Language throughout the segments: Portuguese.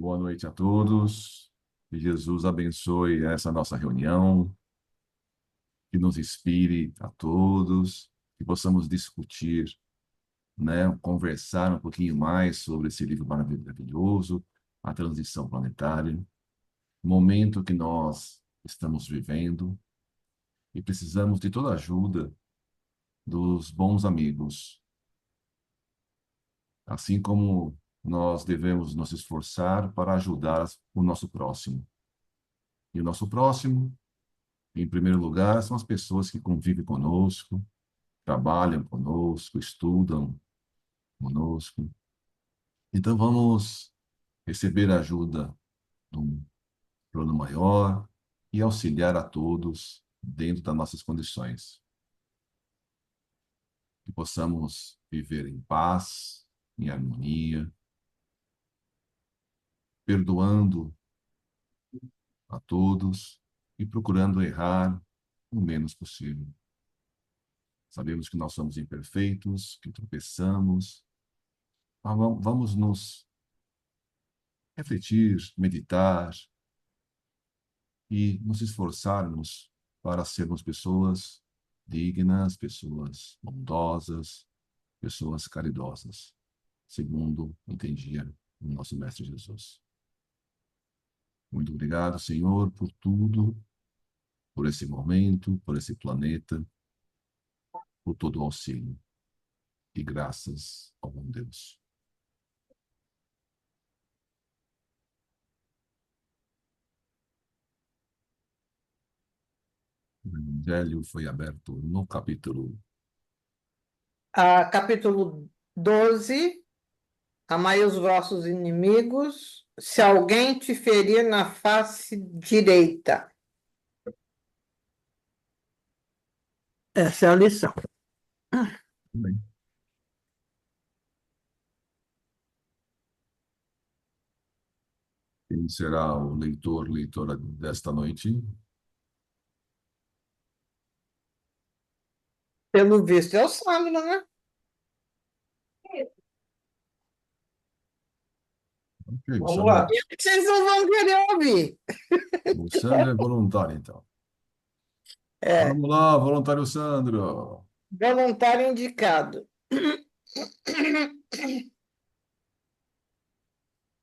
Boa noite a todos. Que Jesus abençoe essa nossa reunião, que nos inspire a todos, que possamos discutir, né, conversar um pouquinho mais sobre esse livro maravilhoso, A Transição Planetária, momento que nós estamos vivendo e precisamos de toda a ajuda dos bons amigos, assim como nós devemos nos esforçar para ajudar o nosso próximo. E o nosso próximo, em primeiro lugar, são as pessoas que convivem conosco, trabalham conosco, estudam conosco. Então, vamos receber a ajuda de um plano maior e auxiliar a todos dentro das nossas condições. Que possamos viver em paz, em harmonia, perdoando a todos e procurando errar o menos possível. Sabemos que nós somos imperfeitos, que tropeçamos, mas vamos nos refletir, meditar e nos esforçarmos para sermos pessoas dignas, pessoas bondosas, pessoas caridosas, segundo entendia o nosso Mestre Jesus. Muito obrigado, Senhor, por tudo, por esse momento, por esse planeta, por todo o auxílio. E graças ao bom Deus. O Evangelho foi aberto no capítulo. Capítulo 12. Amai os vossos inimigos, se alguém te ferir na face direita. Essa é a lição. Bem, quem será o leitor, leitora desta noite? Pelo visto, é o Sandro, né? Ok, o Vamos lá. Vocês não vão querer ouvir. O Sandro é voluntário, então. É, Vamos lá, voluntário Sandro. voluntário indicado.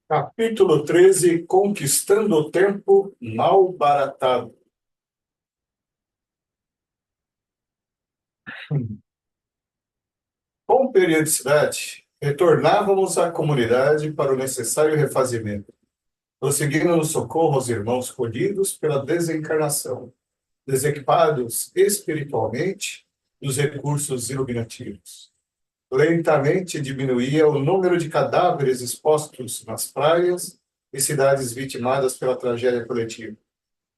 Capítulo 13, Conquistando o Tempo Mal Baratado. Com periodicidade, retornávamos à comunidade para o necessário refazimento, prosseguindo no socorro aos irmãos colhidos pela desencarnação, desequipados espiritualmente dos recursos iluminativos. Lentamente diminuía o número de cadáveres expostos nas praias e cidades vitimadas pela tragédia coletiva,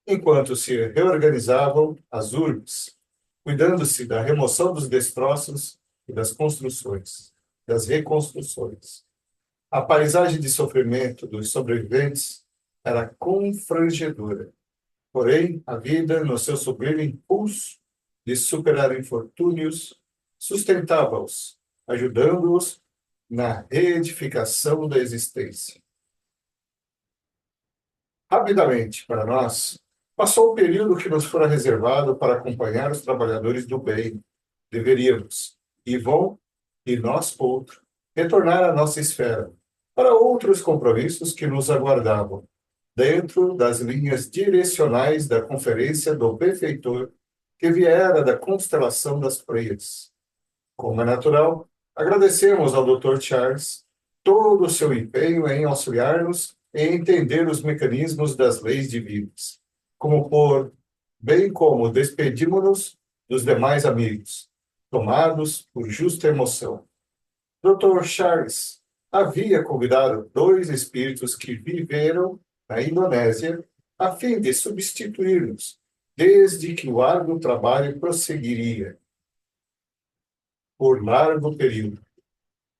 enquanto se reorganizavam as urbes, cuidando-se da remoção dos destroços e das construções, das reconstruções. A paisagem de sofrimento dos sobreviventes era confrangedora, porém a vida, no seu sublime impulso de superar infortúnios, sustentava-os, ajudando-os na reedificação da existência. Rapidamente, para nós, passou o período que nos fora reservado para acompanhar os trabalhadores do bem. Deveríamos, Yvon e nós outro, retornar à nossa esfera, para outros compromissos que nos aguardavam, dentro das linhas direcionais da conferência do benfeitor, que viera da constelação das Pleiades. Como é natural, agradecemos ao Dr. Charles todo o seu empenho em auxiliar-nos em entender os mecanismos das leis divinas, bem como despedimos-nos dos demais amigos, tomados por justa emoção. Dr. Charles havia convidado 2 espíritos que viveram na Indonésia a fim de substituir-nos, desde que o árduo trabalho prosseguiria por largo período.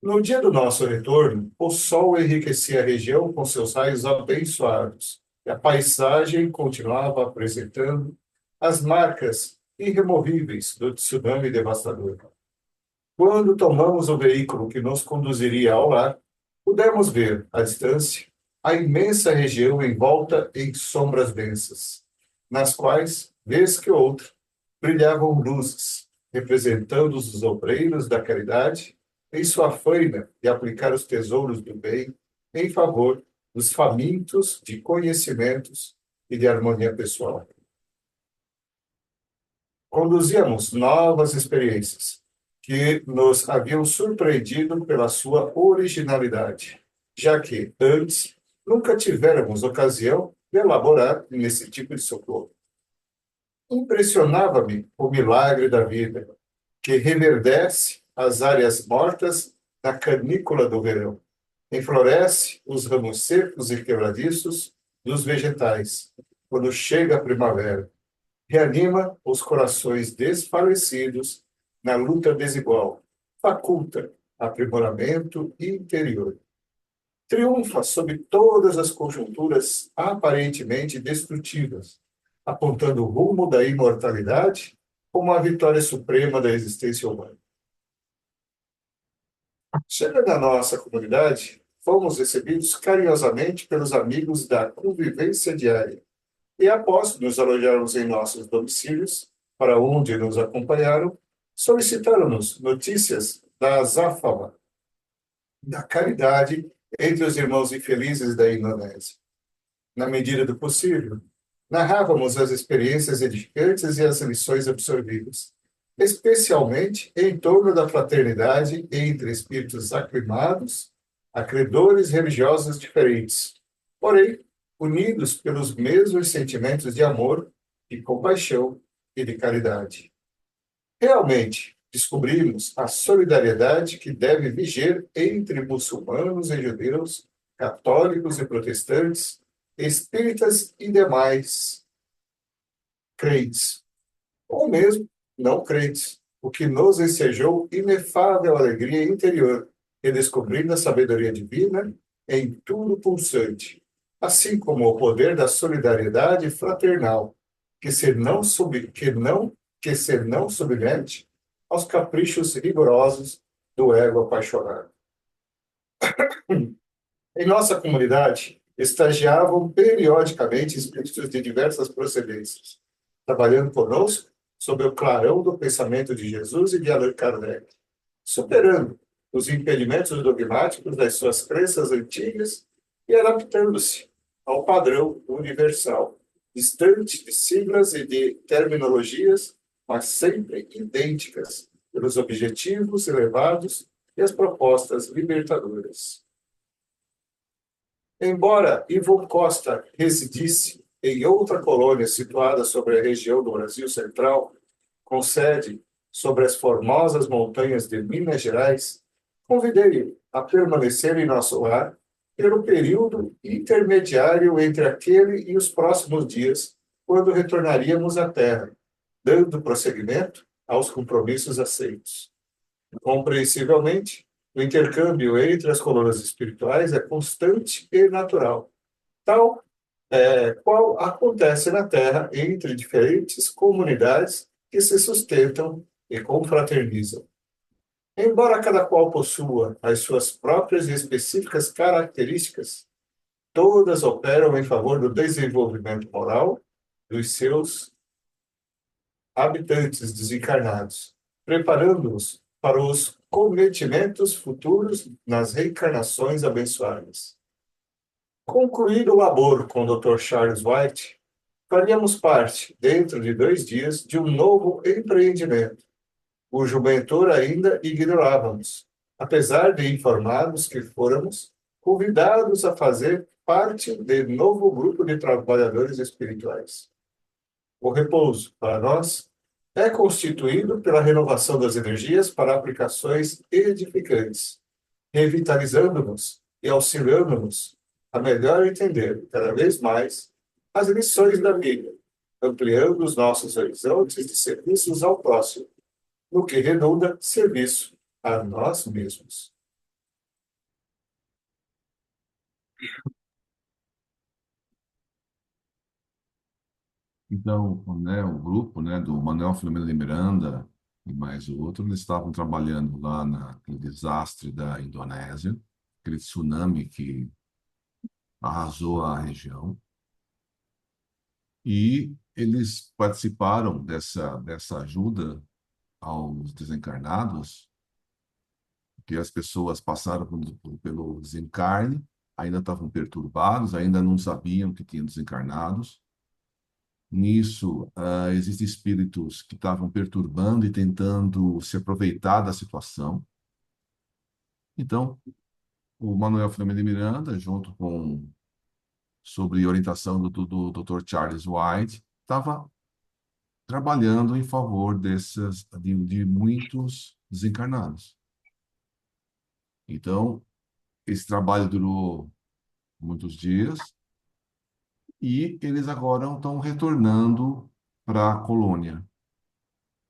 No dia do nosso retorno, o sol enriquecia a região com seus raios abençoados, e a paisagem continuava apresentando as marcas irremovíveis do tsunami devastador. Quando tomamos o veículo que nos conduziria ao lar, pudemos ver, à distância, a imensa região envolta em sombras densas, nas quais, vez que outra, brilhavam luzes, representando os obreiros da caridade em sua faina de aplicar os tesouros do bem em favor dos famintos de conhecimentos e de harmonia pessoal. Conduzíamos novas experiências que nos haviam surpreendido pela sua originalidade, já que, antes, nunca tivéramos ocasião de elaborar nesse tipo de socorro. Impressionava-me o milagre da vida, que reverdece as áreas mortas na canícula do verão, enfloresce os ramos secos e quebradiços dos vegetais, quando chega a primavera, reanima os corações desfalecidos na luta desigual, faculta aprimoramento interior. Triunfa sobre todas as conjunturas aparentemente destrutivas, apontando o rumo da imortalidade como a vitória suprema da existência humana. Chega na nossa comunidade, fomos recebidos carinhosamente pelos amigos da convivência diária, e após nos alojarmos em nossos domicílios, para onde nos acompanharam, solicitaram-nos notícias da azáfama, da caridade entre os irmãos infelizes da Indonésia. Na medida do possível, narrávamos as experiências edificantes e as lições absorvidas, especialmente em torno da fraternidade entre espíritos aclimados, acredores religiosos diferentes, porém unidos pelos mesmos sentimentos de amor, de compaixão e de caridade. Realmente, descobrimos a solidariedade que deve viger entre muçulmanos e judeus, católicos e protestantes, espíritas e demais crentes, ou mesmo não crentes, o que nos ensejou inefável alegria interior, redescobrindo a sabedoria divina em tudo pulsante, assim como o poder da solidariedade fraternal, que se não submete aos caprichos rigorosos do ego apaixonado. Em nossa comunidade, estagiavam periodicamente espíritos de diversas procedências, trabalhando conosco sob o clarão do pensamento de Jesus e de Allan Kardec, superando os impedimentos dogmáticos das suas crenças antigas e adaptando-se ao padrão universal, distante de siglas e de terminologias, mas sempre idênticas pelos objetivos elevados e as propostas libertadoras. Embora Ivon Costa residisse em outra colônia situada sobre a região do Brasil Central, com sede sobre as formosas montanhas de Minas Gerais, convidei-o a permanecer em nosso lar pelo período intermediário entre aquele e os próximos dias, quando retornaríamos à Terra, dando prosseguimento aos compromissos aceitos. Compreensivelmente, o intercâmbio entre as colônias espirituais é constante e natural, tal qual acontece na Terra entre diferentes comunidades que se sustentam e confraternizam. Embora cada qual possua as suas próprias e específicas características, todas operam em favor do desenvolvimento moral dos seus habitantes desencarnados, preparando-os para os cometimentos futuros nas reencarnações abençoadas. Concluído o labor com o Dr. Charles White, faríamos parte, dentro de 2 dias, de um novo empreendimento, cujo mentor ainda ignorávamos, apesar de informados que fôramos convidados a fazer parte de novo grupo de trabalhadores espirituais. O repouso, para nós, é constituído pela renovação das energias para aplicações edificantes, revitalizando-nos e auxiliando-nos a melhor entender, cada vez mais, as lições da vida, ampliando os nossos horizontes de serviços ao próximo, no que redunda serviço a nós mesmos. Então, né, o grupo, né, do Manuel Filomeno de Miranda e mais o outro, eles estavam trabalhando lá naquele desastre da Indonésia, aquele tsunami que arrasou a região. E eles participaram dessa ajuda aos desencarnados, que as pessoas passaram pelo desencarne, ainda estavam perturbados, ainda não sabiam que tinham desencarnados. Nisso, existem espíritos que estavam perturbando e tentando se aproveitar da situação. Então, o Manuel Filomeno de Miranda, junto com, sob orientação do Dr. Charles White, estava trabalhando em favor de muitos desencarnados. Então, esse trabalho durou muitos dias e eles agora estão retornando para a colônia.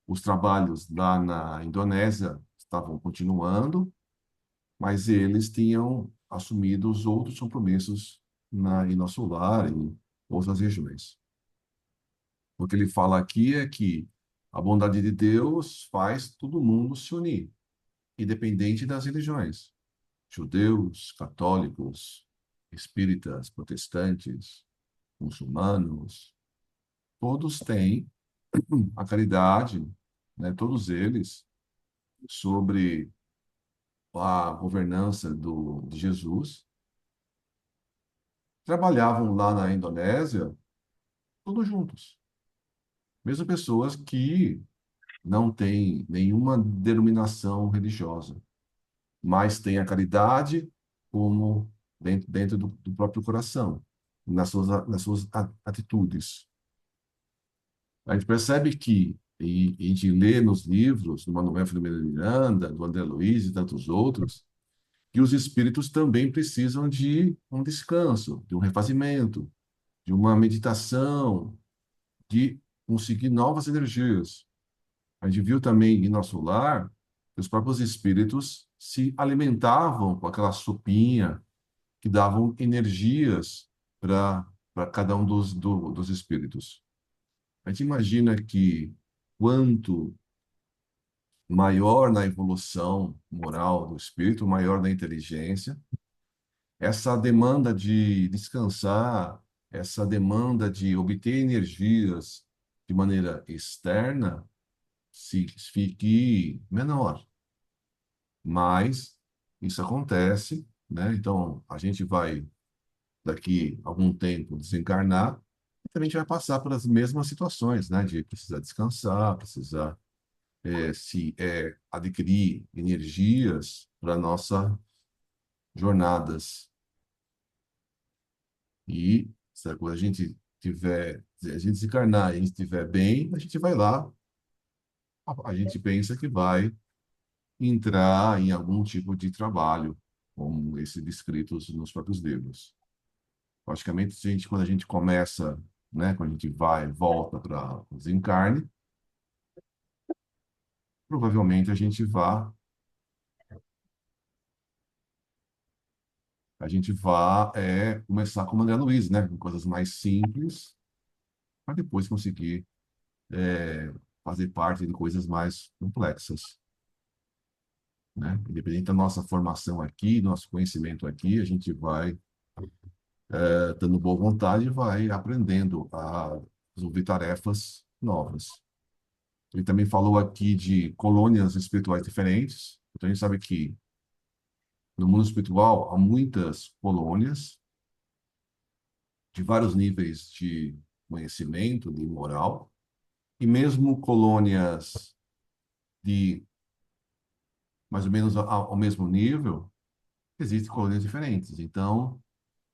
Os trabalhos lá na Indonésia estavam continuando, mas eles tinham assumido os outros compromissos em nosso lar e em outras regiões. O que ele fala aqui é que a bondade de Deus faz todo mundo se unir, independente das religiões. Judeus, católicos, espíritas, protestantes, muçulmanos, todos têm a caridade, né, todos eles, sobre a governança de Jesus, trabalhavam lá na Indonésia, todos juntos. Mesmo pessoas que não têm nenhuma denominação religiosa, mas têm a caridade como dentro do próprio coração, nas suas atitudes. A gente percebe que, e a gente lê nos livros do Manuel Filomeno de Miranda, do André Luiz e tantos outros, que os espíritos também precisam de um descanso, de um refazimento, de uma meditação, de conseguir novas energias. A gente viu também em nosso lar que os próprios espíritos se alimentavam com aquela sopinha que davam energias para cada um dos espíritos. A gente imagina que quanto maior na evolução moral do espírito, maior na inteligência, essa demanda de descansar, essa demanda de obter energias de maneira externa, se fique menor. Mas isso acontece, né? Então, a gente vai, daqui a algum tempo, desencarnar e também a gente vai passar pelas mesmas situações, né? De precisar descansar, precisar adquirir energias para nossas jornadas. E quando a gente desencarnar e a gente estiver bem, a gente vai lá, a gente pensa que vai entrar em algum tipo de trabalho, como esse descritos nos próprios livros. Logicamente, quando a gente começa, né, quando a gente vai, volta para o desencarne, provavelmente a gente vai começar como André Luiz, né, com coisas mais simples, para depois conseguir fazer parte de coisas mais complexas, né? Independente da nossa formação aqui, nosso conhecimento aqui, a gente vai dando boa vontade, vai aprendendo a resolver tarefas novas. Ele também falou aqui de colônias espirituais diferentes. Então, a gente sabe que no mundo espiritual há muitas colônias de vários níveis de conhecimento, de moral, e mesmo colônias de mais ou menos ao mesmo nível, existem colônias diferentes. Então,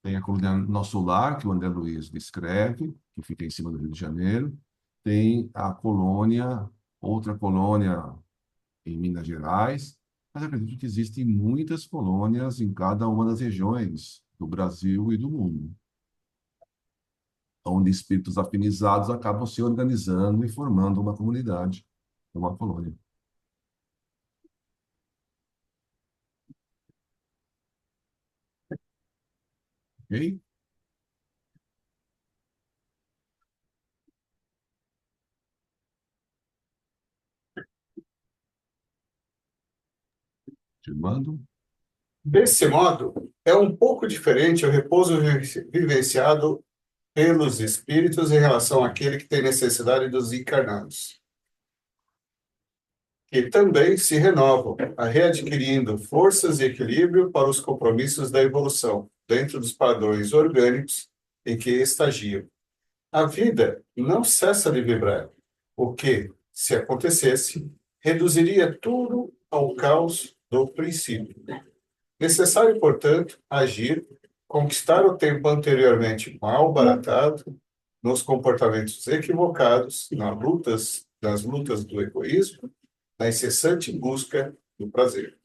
tem a colônia Nosso Lar, que o André Luiz descreve, que fica em cima do Rio de Janeiro. Tem a colônia, outra colônia em Minas Gerais. Mas eu acredito que existem muitas colônias em cada uma das regiões do Brasil e do mundo, onde espíritos afinizados acabam se organizando e formando uma comunidade, uma colônia. Ok? Te mando. Desse modo, É um pouco diferente o repouso vivenciado pelos espíritos em relação àquele que tem necessidade dos encarnados, que também se renovam, readquirindo forças e equilíbrio para os compromissos da evolução, dentro dos padrões orgânicos em que estagiam. A vida não cessa de vibrar, o que, se acontecesse, reduziria tudo ao caos do princípio. Necessário, portanto, agir, conquistar o tempo anteriormente mal baratado, nos comportamentos equivocados, nas lutas do egoísmo, na incessante busca do prazer.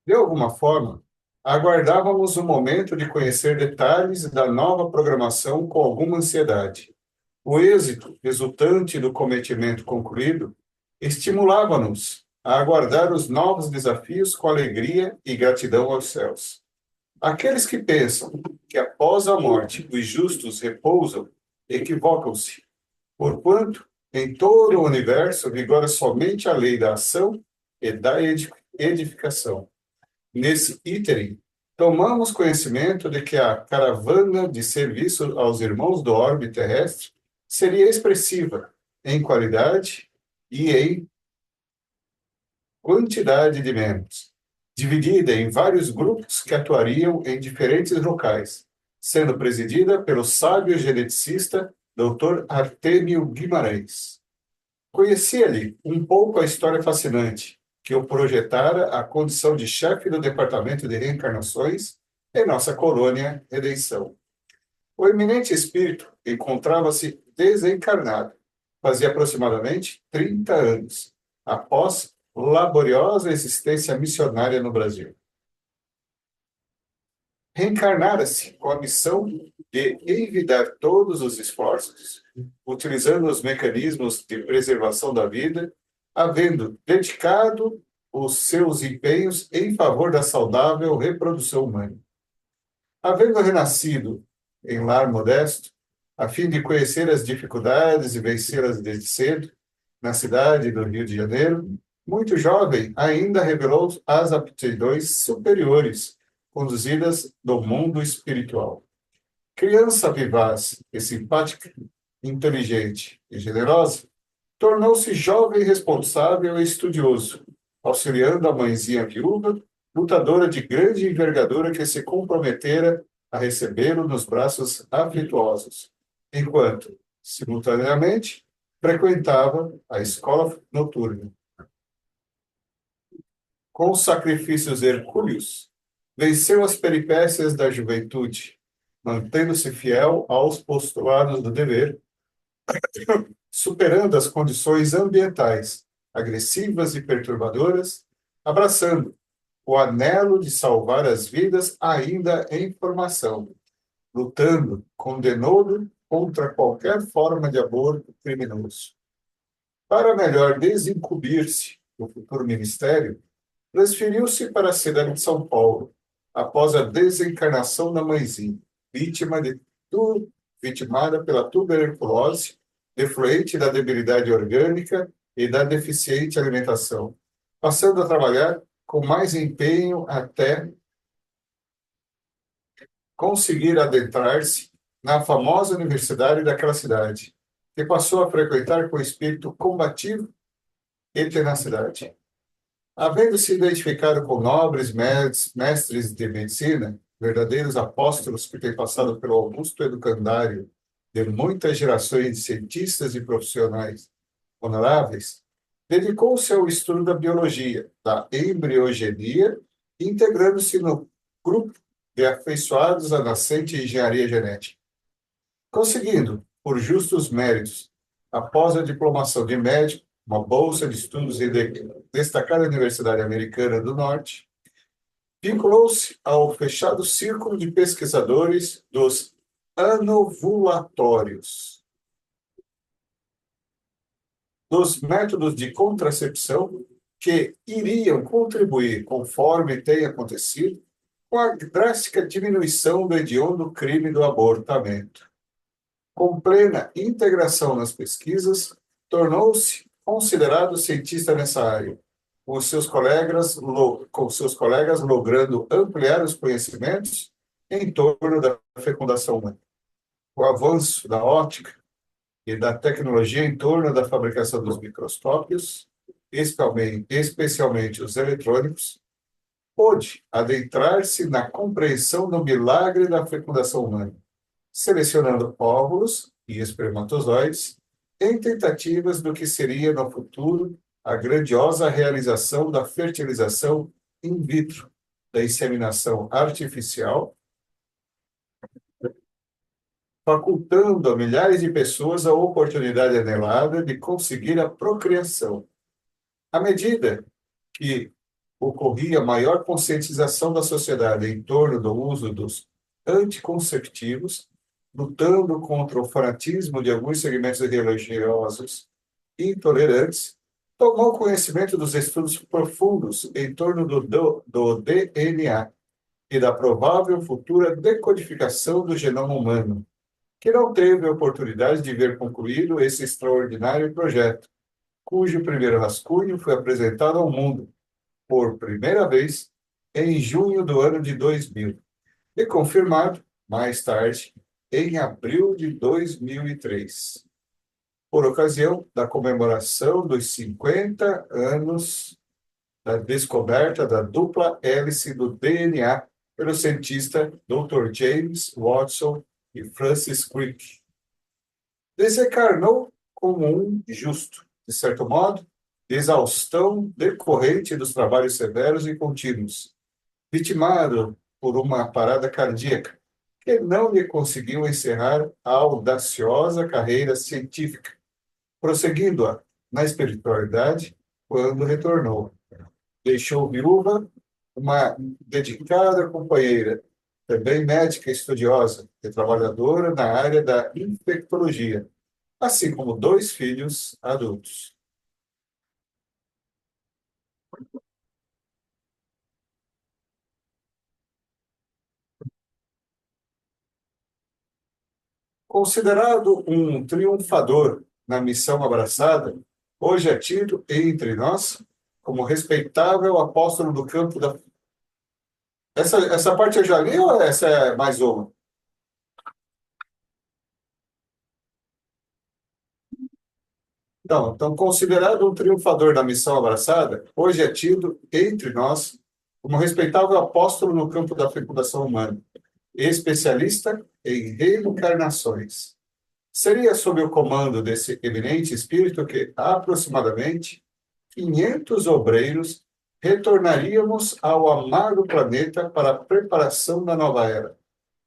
De alguma forma, aguardávamos o momento de conhecer detalhes da nova programação com alguma ansiedade. O êxito resultante do cometimento concluído estimulava-nos a aguardar os novos desafios com alegria e gratidão aos céus. Aqueles que pensam que após a morte os justos repousam, equivocam-se, porquanto em todo o universo vigora somente a lei da ação e da edificação. Nesse ínterim, tomamos conhecimento de que a caravana de serviço aos irmãos do orbe terrestre seria expressiva em qualidade e em quantidade de membros, dividida em vários grupos que atuariam em diferentes locais, sendo presidida pelo sábio geneticista Dr. Artêmio Guimarães. Conhecia-lhe um pouco a história fascinante que o projetara a condição de chefe do Departamento de Reencarnações em nossa colônia Redenção. O eminente espírito encontrava-se desencarnado, fazia aproximadamente 30 anos, após laboriosa existência missionária no Brasil. Reencarnara-se com a missão de envidar todos os esforços, utilizando os mecanismos de preservação da vida, havendo dedicado os seus empenhos em favor da saudável reprodução humana. Havendo renascido em lar modesto, a fim de conhecer as dificuldades e vencê-las desde cedo, na cidade do Rio de Janeiro, muito jovem, ainda revelou as aptidões superiores conduzidas do mundo espiritual. Criança vivaz e simpática, inteligente e generosa, tornou-se jovem responsável e estudioso, auxiliando a mãezinha viúva, lutadora de grande envergadura que se comprometera a recebê-lo nos braços afetuosos, enquanto, simultaneamente, frequentava a escola noturna. Com sacrifícios hercúleos, venceu as peripécias da juventude, mantendo-se fiel aos postulados do dever, superando as condições ambientais agressivas e perturbadoras, abraçando o anelo de salvar as vidas ainda em formação, lutando com denodo contra qualquer forma de aborto criminoso. Para melhor desincumbir-se do futuro ministério, transferiu-se para a cidade de São Paulo, após a desencarnação da mãezinha, vitimada pela tuberculose, defluente da debilidade orgânica e da deficiente alimentação, passando a trabalhar com mais empenho até conseguir adentrar-se na famosa universidade daquela cidade, que passou a frequentar com espírito combativo e tenacidade. Havendo se identificado com nobres mestres de medicina, verdadeiros apóstolos que têm passado pelo augusto educandário de muitas gerações de cientistas e profissionais honoráveis, dedicou-se ao estudo da biologia, da embriogenia, integrando-se no grupo de afeiçoados à nascente engenharia genética. Conseguindo, por justos méritos, após a diplomação de médico, uma bolsa de estudos em destacada Universidade Americana do Norte, vinculou-se ao fechado círculo de pesquisadores dos anovulatórios, dos métodos de contracepção que iriam contribuir, conforme tem acontecido, com a drástica diminuição do hediondo crime do abortamento. Com plena integração nas pesquisas, tornou-se considerado cientista nessa área, com seus colegas logrando ampliar os conhecimentos em torno da fecundação humana. O avanço da óptica e da tecnologia em torno da fabricação dos microscópios, especialmente os eletrônicos, pôde adentrar-se na compreensão do milagre da fecundação humana, selecionando óvulos e espermatozoides em tentativas do que seria no futuro a grandiosa realização da fertilização in vitro, da inseminação artificial, facultando a milhares de pessoas a oportunidade anelada de conseguir a procriação. À medida que ocorria maior conscientização da sociedade em torno do uso dos anticonceptivos, lutando contra o fanatismo de alguns segmentos religiosos intolerantes, tomou conhecimento dos estudos profundos em torno do DNA e da provável futura decodificação do genoma humano, que não teve a oportunidade de ver concluído esse extraordinário projeto, cujo primeiro rascunho foi apresentado ao mundo, por primeira vez, em junho do ano de 2000, e confirmado, mais tarde, em abril de 2003, por ocasião da comemoração dos 50 anos da descoberta da dupla hélice do DNA pelo cientista Dr. James Watson e Francis Crick. Desencarnou como um justo, de certo modo, de exaustão decorrente dos trabalhos severos e contínuos, vitimado por uma parada cardíaca, que não lhe conseguiu encerrar a audaciosa carreira científica, prosseguindo-a na espiritualidade quando retornou. Deixou viúva uma dedicada companheira, também médica estudiosa e trabalhadora na área da infectologia, assim como 2 filhos adultos. Considerado um triunfador na missão abraçada, hoje é tido entre nós como respeitável apóstolo do campo da... Essa parte eu já li ou essa é mais uma? Então, considerado um triunfador da missão abraçada, hoje é tido entre nós como respeitável apóstolo no campo da fecundação humana, especialista em reencarnações. Seria sob o comando desse eminente espírito que, aproximadamente, 500 obreiros retornaríamos ao amado planeta para a preparação da nova era,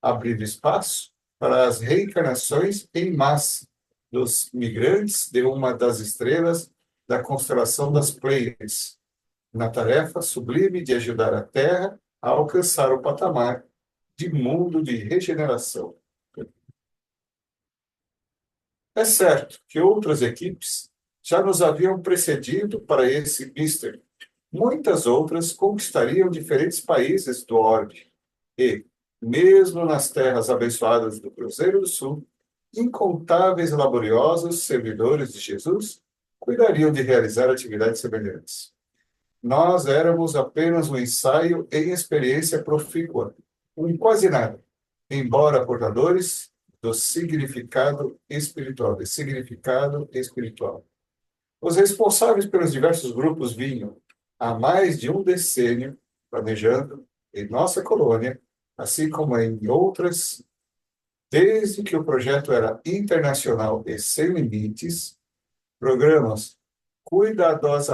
abrindo espaço para as reencarnações em massa dos migrantes de uma das estrelas da constelação das Pleiades, na tarefa sublime de ajudar a Terra a alcançar o patamar de mundo de regeneração. É certo que outras equipes já nos haviam precedido para esse mister. Muitas outras conquistariam diferentes países do orbe e, mesmo nas terras abençoadas do Cruzeiro do Sul, incontáveis e laboriosos servidores de Jesus cuidariam de realizar atividades semelhantes. Nós éramos apenas um ensaio em experiência profícua, um quase nada, embora portadores do significado espiritual, Os responsáveis pelos diversos grupos vinham, há mais de um decênio, planejando, em nossa colônia, assim como em outras, desde que o projeto era internacional e sem limites, programas cuidadosos,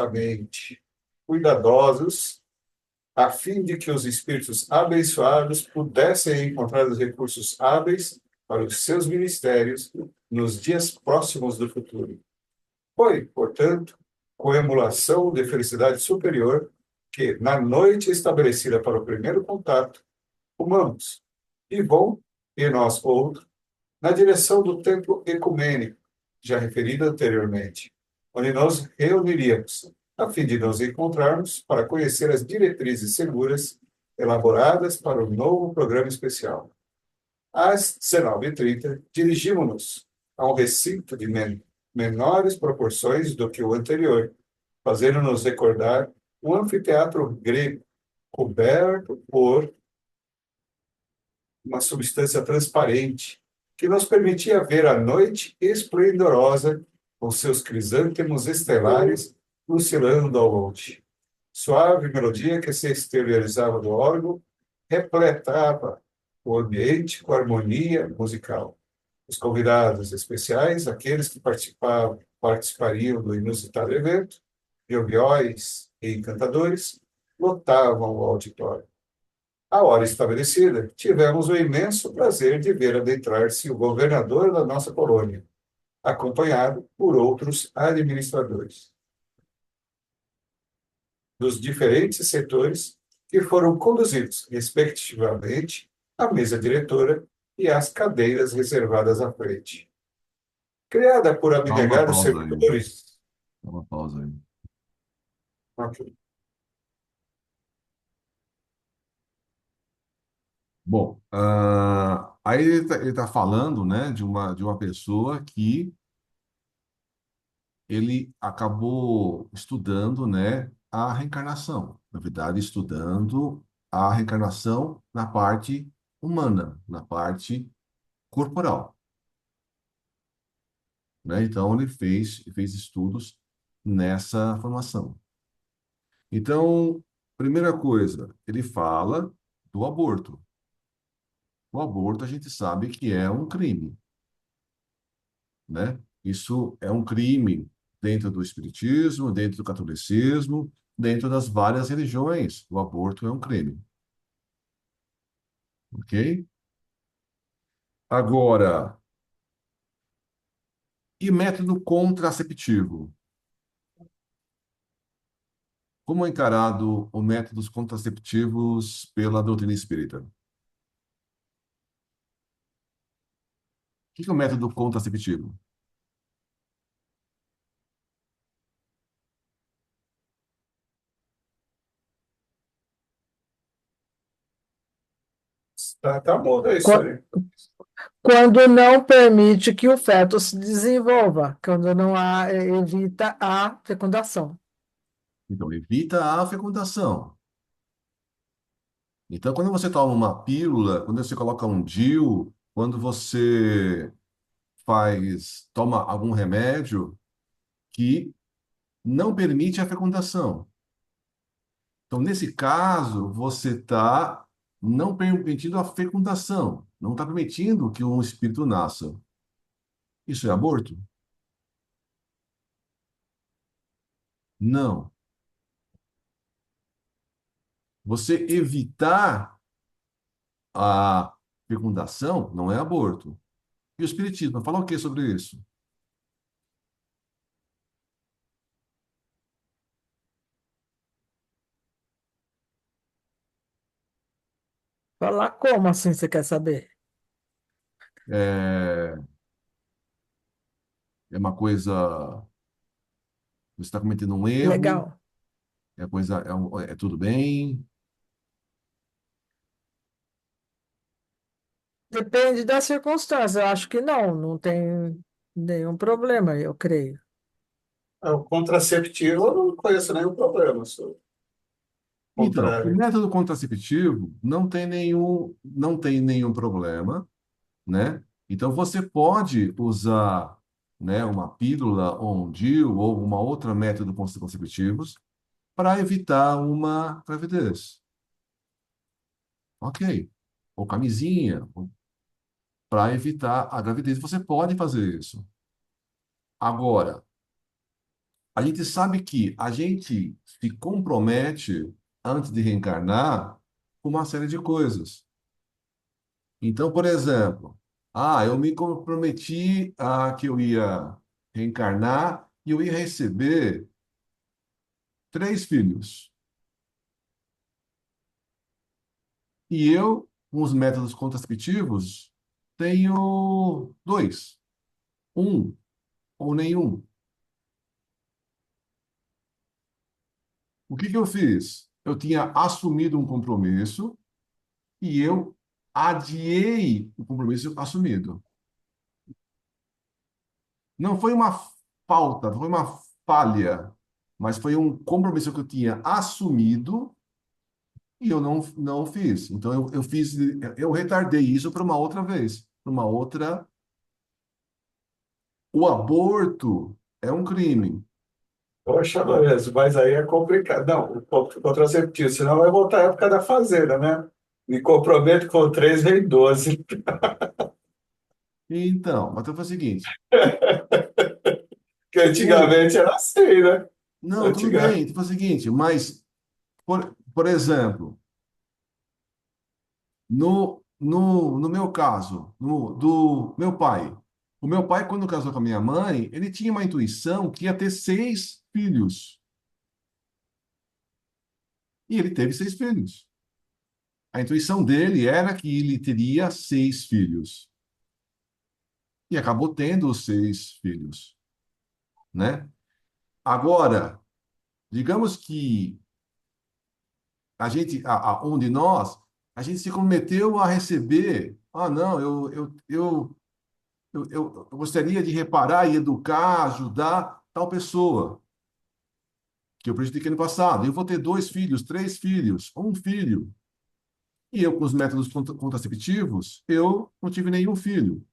a fim de que os espíritos abençoados pudessem encontrar os recursos hábeis para os seus ministérios nos dias próximos do futuro. Foi, portanto, com emulação de felicidade superior que, na noite estabelecida para o primeiro contato, rumamos, Ivon e nós outro, na direção do templo ecumênico, já referido anteriormente, onde nos reuniríamos, a fim de nos encontrarmos para conhecer as diretrizes seguras elaboradas para o novo programa especial. Às 19h30, dirigimos-nos a um recinto de menores proporções do que o anterior, fazendo-nos recordar um anfiteatro grego coberto por uma substância transparente que nos permitia ver a noite esplendorosa com seus crisântemos estelares oscilando ao longe. Suave melodia que se exteriorizava do órgão repletava o ambiente com harmonia musical. Os convidados especiais, aqueles que participariam do inusitado evento, violiões e encantadores, lotavam o auditório. À hora estabelecida, tivemos o imenso prazer de ver adentrar-se o governador da nossa colônia, acompanhado por outros administradores dos diferentes setores que foram conduzidos, respectivamente, à mesa diretora e às cadeiras reservadas à frente. Criada por Dá uma abnegados pausa aí. servidores. Dá uma pausa aí. Ok. Bom, aí ele tá falando, né, de uma pessoa que ele acabou estudando, né, a reencarnação. Na verdade, estudando a reencarnação na parte humana, na parte corporal, né? Então, ele fez estudos nessa formação. Então, primeira coisa, ele fala do aborto. O aborto a gente sabe que é um crime, né? Isso é um crime dentro do espiritismo, dentro do catolicismo, dentro das várias religiões. O aborto é um crime, ok? Agora, e método contraceptivo? Como é encarado os métodos contraceptivos pela doutrina espírita? O que é o método contraceptivo? Tá muda isso Qua- aí. Quando não permite que o feto se desenvolva, quando não há, evita a fecundação. Então, evita a fecundação. Então, quando você toma uma pílula, quando você coloca um DIU, quando você toma algum remédio que não permite a fecundação. Então, nesse caso, você está não permitindo a fecundação, não está permitindo que um espírito nasça. Isso é aborto? Não. Você evitar a fecundação não é aborto. E o espiritismo fala o que sobre isso? Falar como assim você quer saber? É, é uma coisa, você está cometendo um erro, Legal. é tudo bem. Depende da circunstância. Eu acho que não, não tem nenhum problema, eu creio. O contraceptivo, eu não conheço nenhum problema, sou Então, o contrário. método contraceptivo não tem nenhum problema, né? Então, você pode usar, né, uma pílula ou um DIU ou uma outra método contraceptivos para evitar uma gravidez. Ok. Ou camisinha, para evitar a gravidez. Você pode fazer isso. Agora, a gente sabe que a gente se compromete antes de reencarnar com uma série de coisas. Então, por exemplo, eu me comprometi a que eu ia reencarnar e eu ia receber 3 filhos. E eu, com os métodos contraceptivos, tenho 2, um ou nenhum. O que que eu fiz? Eu tinha assumido um compromisso e eu adiei o compromisso assumido. Não foi uma falta, não foi uma falha, mas foi um compromisso que eu tinha assumido e eu não fiz. Então eu retardei isso para uma outra vez, para uma outra. O aborto é um crime. Poxa, Lourenço, mas aí é complicado. Não, o contraceptivo, senão vai voltar a época da fazenda, né? Me comprometo com três, vem 12. Então, mas então foi o seguinte. Que O, antigamente era assim, né? não, tudo bem, Antigamente. então foi o seguinte, mas, por exemplo, no meu caso, do meu pai. O meu pai, quando casou com a minha mãe, ele tinha uma intuição que ia ter 6 filhos. E ele teve 6 filhos. A intuição dele era que ele teria 6 filhos. E acabou tendo os 6 filhos, né? Agora, digamos que um de nós, a gente se comprometeu a receber. Ah, não, eu gostaria de reparar e educar, ajudar tal pessoa que eu prejudiquei no passado. Eu vou ter 2 filhos, 3 filhos, um filho. E eu, com os métodos contraceptivos, eu não tive nenhum filho.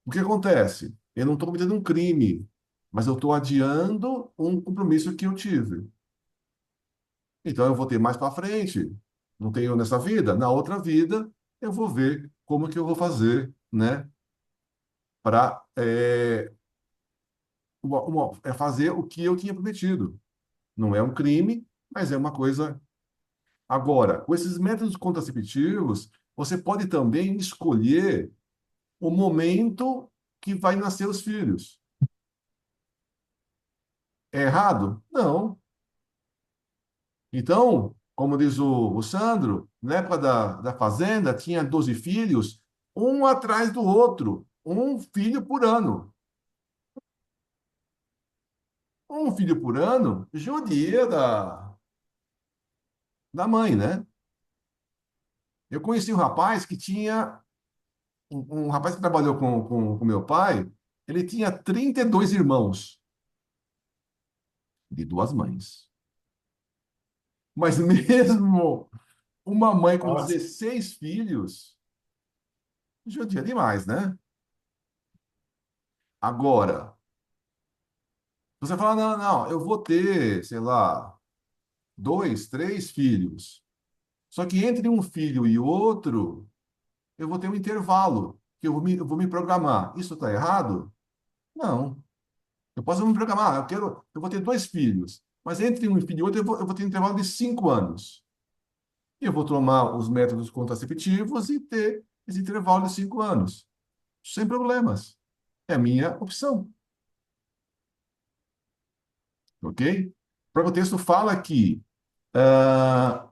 O que acontece? Eu não estou cometendo um crime, mas eu estou adiando um compromisso que eu tive. Então eu vou ter mais para frente. Não tenho nessa vida, na outra vida eu vou ver como que eu vou fazer, né? Para fazer o que eu tinha prometido. Não é um crime, mas é uma coisa. Agora, com esses métodos contraceptivos, você pode também escolher o momento que vai nascer os filhos. É errado? Não. Então, como diz o Sandro, na época da fazenda, tinha 12 filhos, um atrás do outro, um filho por ano. Um filho por ano judia da mãe, né? Eu conheci um rapaz que tinha, um rapaz que trabalhou com meu pai, ele tinha 32 irmãos, de 2 mães. Mas mesmo uma mãe com Nossa, 16 filhos, judia demais, né? Agora, você fala, não, não, eu vou ter, sei lá, 2, 3 filhos. Só que entre um filho e outro, eu vou ter um intervalo, que eu vou me programar. Isso está errado? Não. Eu posso me programar, eu vou ter 2 filhos, mas entre um filho e outro eu vou ter um intervalo de 5 anos. E eu vou tomar os métodos contraceptivos e ter esse intervalo de 5 anos, sem problemas. É a minha opção, ok? O próprio texto fala que ah,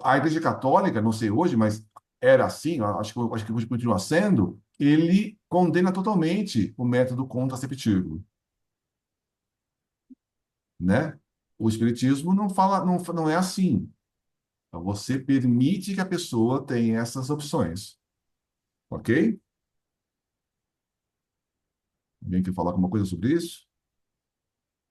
a Igreja Católica, não sei hoje, mas era assim, acho que hoje continua sendo, ele condena totalmente o método contraceptivo, né? O Espiritismo não fala, não é assim. Então, você permite que a pessoa tenha essas opções, ok? Alguém quer falar alguma coisa sobre isso?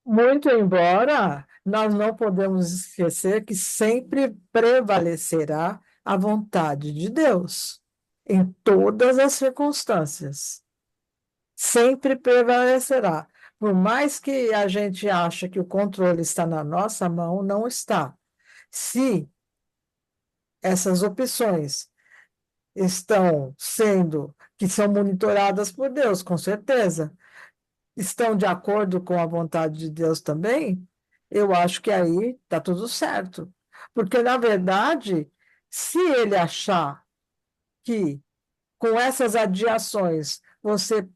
Muito embora nós não podemos esquecer que sempre prevalecerá a vontade de Deus em todas as circunstâncias. Sempre prevalecerá. Por mais que a gente ache que o controle está na nossa mão, não está. Se essas opções estão sendo, que são monitoradas por Deus, com certeza, estão de acordo com a vontade de Deus também, eu acho que aí está tudo certo. Porque, na verdade, se ele achar que com essas adiações você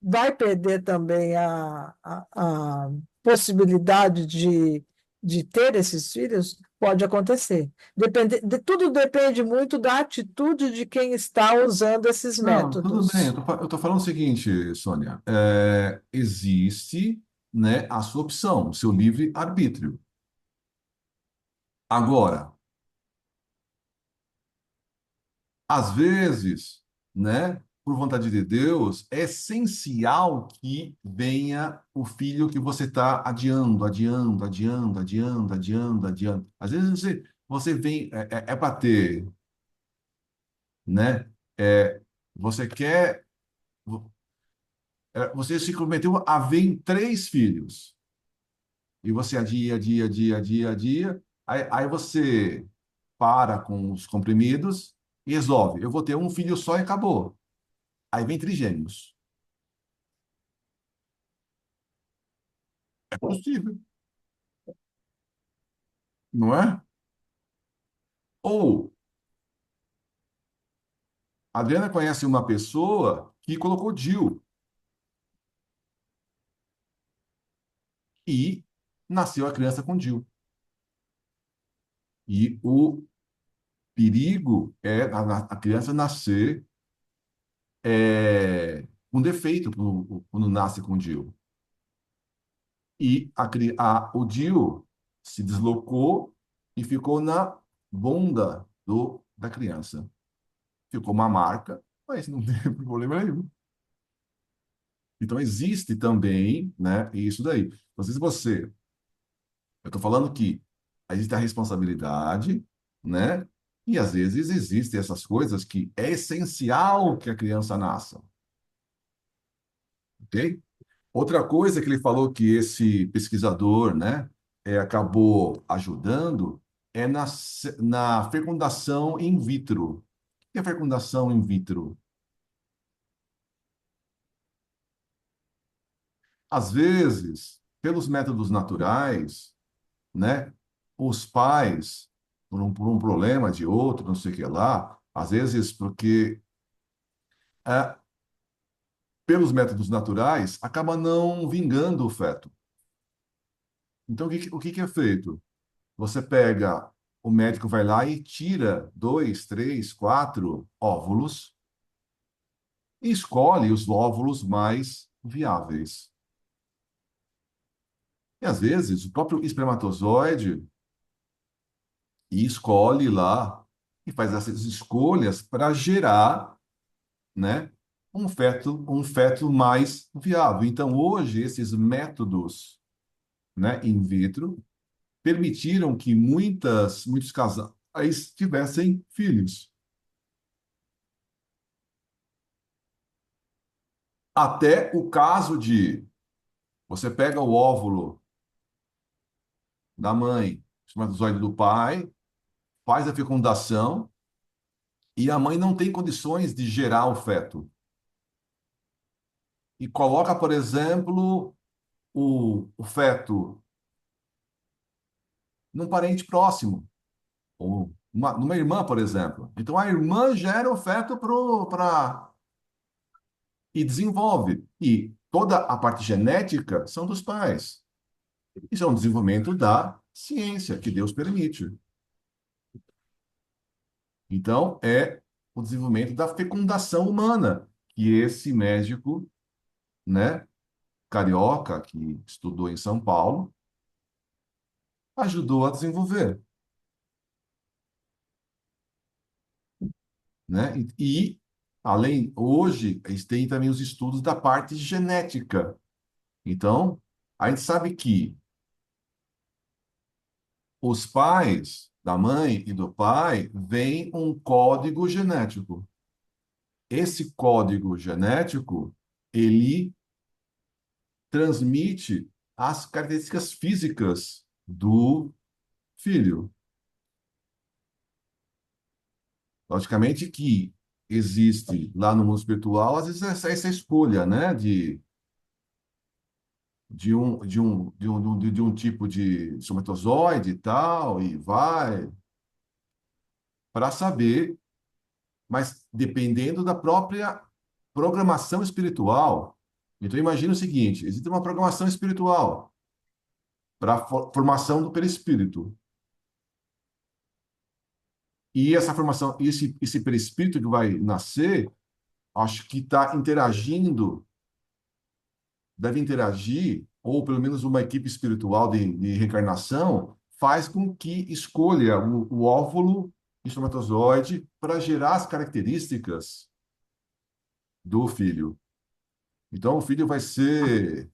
vai perder também a possibilidade de ter esses filhos, pode acontecer. Tudo depende muito da atitude de quem está usando esses Não, tudo bem. Eu métodos. estou falando o seguinte, Sônia. Existe, né, a sua opção, o seu livre-arbítrio. Agora, Às vezes, né, por vontade de Deus, é essencial que venha o filho que você está adiando, adiando, adiando, adiando, adiando, adiando. Às vezes você vem, é para ter, né? É, você quer, você se comprometeu a ver em 3 filhos. E você adia, adia, adia, adia, adia. Aí você para com os comprimidos e resolve. Eu vou ter um filho só e acabou. Aí vem trigêmeos. É possível, não é? Ou a Adriana conhece uma pessoa que colocou DIU e nasceu a criança com DIU. E o perigo é a criança nascer com defeito quando nasce com DIU. E o DIU se deslocou e ficou na bunda da criança. Ficou uma marca, mas não tem problema nenhum. Então, existe também, né, isso daí. Então, se você, eu estou falando que existe a responsabilidade, né, e às vezes existem essas coisas que é essencial que a criança nasça, ok? Outra coisa que ele falou que esse pesquisador, né, acabou ajudando é na fecundação in vitro. O que é fecundação in vitro? Às vezes, pelos métodos naturais, né? Os pais, por um problema de outro, não sei o que lá, às vezes porque, é, pelos métodos naturais, acaba não vingando o feto. Então, o que é feito? Você pega, o médico vai lá e tira 2, 3, 4 óvulos e escolhe os óvulos mais viáveis. E às vezes, o próprio espermatozoide escolhe lá e faz essas escolhas para gerar, né, um feto mais viável. Então, hoje, esses métodos, né, in vitro permitiram que muitos casais tivessem filhos. Até o caso de você pega o óvulo da mãe, o espermatozoide do pai, faz a fecundação e a mãe não tem condições de gerar o feto. E coloca, por exemplo, o feto num parente próximo, ou numa irmã, por exemplo. Então, a irmã gera o feto e desenvolve. E toda a parte genética são dos pais. Isso é um desenvolvimento da ciência que Deus permite. Então, é o desenvolvimento da fecundação humana que esse médico, né, carioca, que estudou em São Paulo, ajudou a desenvolver. Né? Além, hoje, eles têm também os estudos da parte genética. Então, a gente sabe que os pais da mãe e do pai vêm um código genético. Esse código genético, ele transmite as características físicas do filho. Logicamente que existe lá no mundo espiritual, às vezes, essa escolha, né, de um tipo de espermatozoide e tal, e vai para saber, mas dependendo da própria programação espiritual. Então, imagina o seguinte: existe uma programação espiritual para a formação do perispírito. E essa formação, esse perispírito que vai nascer, acho que está interagindo, deve interagir, ou pelo menos uma equipe espiritual de reencarnação, faz com que escolha o óvulo espermatozoide para gerar as características do filho. Então, o filho vai ser,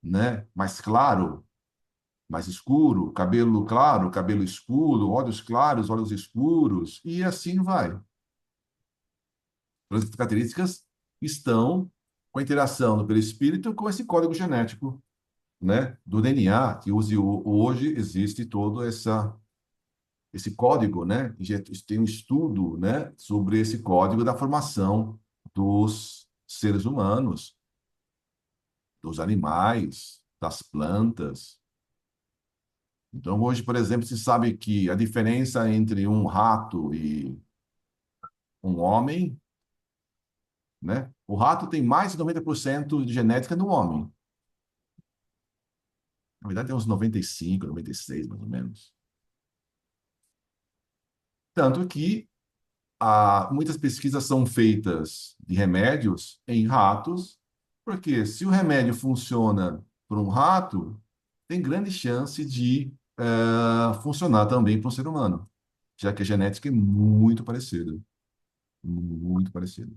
né, mais claro, mais escuro, cabelo claro, cabelo escuro, olhos claros, olhos escuros, e assim vai. As características estão com a interação do perispírito com esse código genético, né, do DNA, que hoje existe todo esse código, né? Tem um estudo, né, sobre esse código da formação dos seres humanos, dos animais, das plantas. Então, hoje, por exemplo, se sabe que a diferença entre um rato e um homem, né? O rato tem mais de 90% de genética do homem. Na verdade, tem uns 95, 96, mais ou menos. Tanto que muitas pesquisas são feitas de remédios em ratos, porque se o remédio funciona para um rato, tem grande chance de funcionar também para um ser humano, já que a genética é muito parecida. Muito parecida.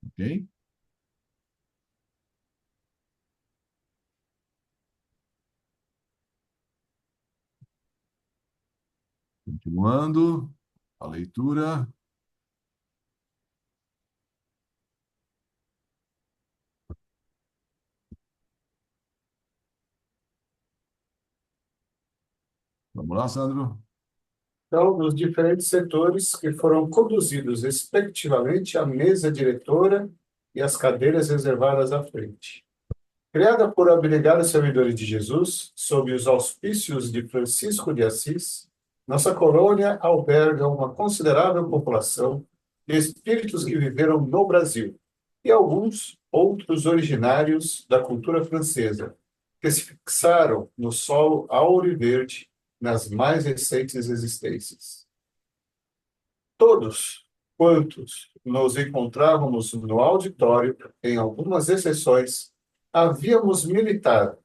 Ok? Continuando a leitura. Vamos lá, Sandro. Então, nos diferentes setores que foram conduzidos respectivamente à mesa diretora e às cadeiras reservadas à frente. Criada por abnegados servidores de Jesus, sob os auspícios de Francisco de Assis, nossa colônia alberga uma considerável população de espíritos que viveram no Brasil e alguns outros originários da cultura francesa, que se fixaram no solo auriverde nas mais recentes existências. Todos quantos nos encontrávamos no auditório, em algumas exceções, havíamos militado,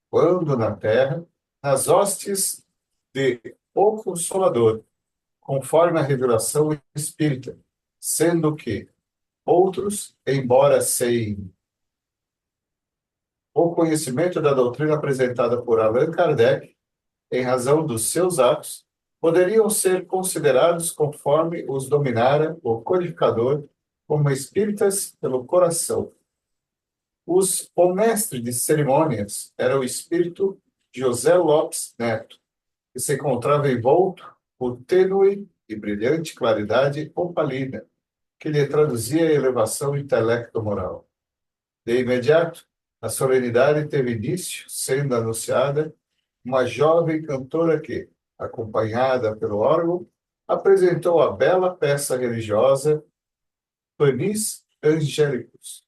quando na terra, nas hostes de O Consolador, conforme a revelação espírita, sendo que outros, embora sem o conhecimento da doutrina apresentada por Allan Kardec, em razão dos seus atos, poderiam ser considerados conforme os dominara o codificador como espíritas pelo coração. O mestre de cerimônias era o espírito José Lopes Neto, que se encontrava envolto por tênue e brilhante claridade opalina, que lhe traduzia a elevação intelecto-moral. De imediato, a solenidade teve início, sendo anunciada uma jovem cantora que, acompanhada pelo órgão, apresentou a bela peça religiosa Panis Angélicos,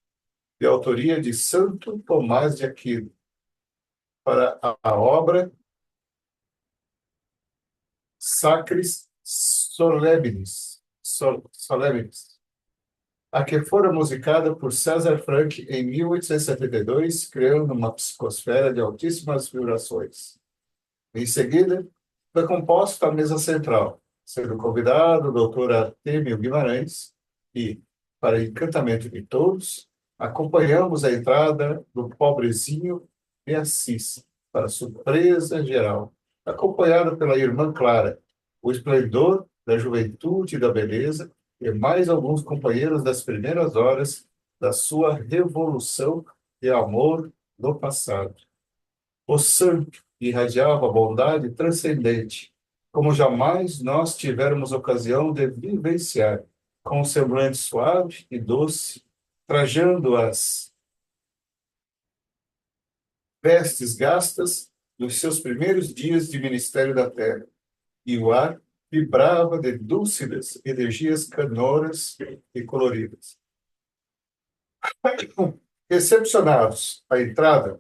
de autoria de Santo Tomás de Aquino, para a obra Sacris Solemnis, a que fora musicada por César Franck em 1872, criando uma psicosfera de altíssimas vibrações. Em seguida, foi composta a mesa central, sendo convidado o doutor Artemio Guimarães e, para encantamento de todos, acompanhamos a entrada do pobrezinho de Assis, para surpresa geral, acompanhado pela irmã Clara, o esplendor da juventude e da beleza, e mais alguns companheiros das primeiras horas da sua revolução de amor no passado. O santo irradiava bondade transcendente, como jamais nós tivemos ocasião de vivenciar, com um semblante suave e doce, trajando as vestes gastas nos seus primeiros dias de ministério da terra, e o ar vibrava de dúlcidas energias canoras e coloridas. Recepcionados à entrada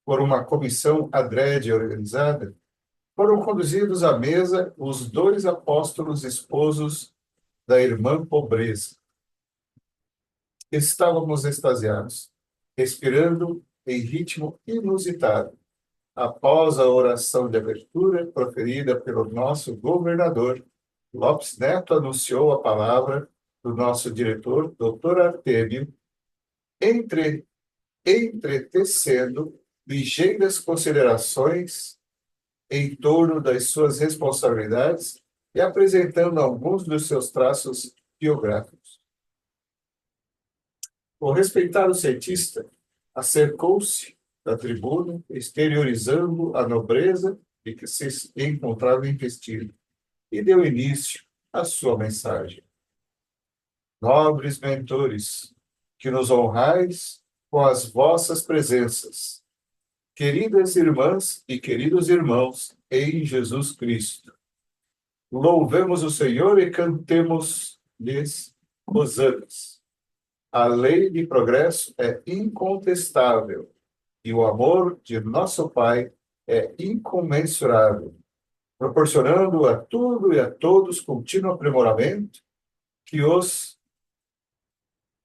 por uma comissão adrede organizada, foram conduzidos à mesa os dois apóstolos esposos da irmã pobreza. Estávamos extasiados, respirando em ritmo inusitado, após a oração de abertura proferida pelo nosso governador, Lopes Neto anunciou a palavra do nosso diretor, doutor Artêmio, entretecendo ligeiras considerações em torno das suas responsabilidades e apresentando alguns dos seus traços biográficos. O respeitado cientista acercou-se da tribuna, exteriorizando a nobreza de que se encontrava investido, e deu início à sua mensagem. Nobres mentores, que nos honrais com as vossas presenças, queridas irmãs e queridos irmãos em Jesus Cristo, louvemos o Senhor e cantemos-lhes hosanas. A lei de progresso é incontestável e o amor de nosso Pai é incomensurável, proporcionando a tudo e a todos contínuo aprimoramento que os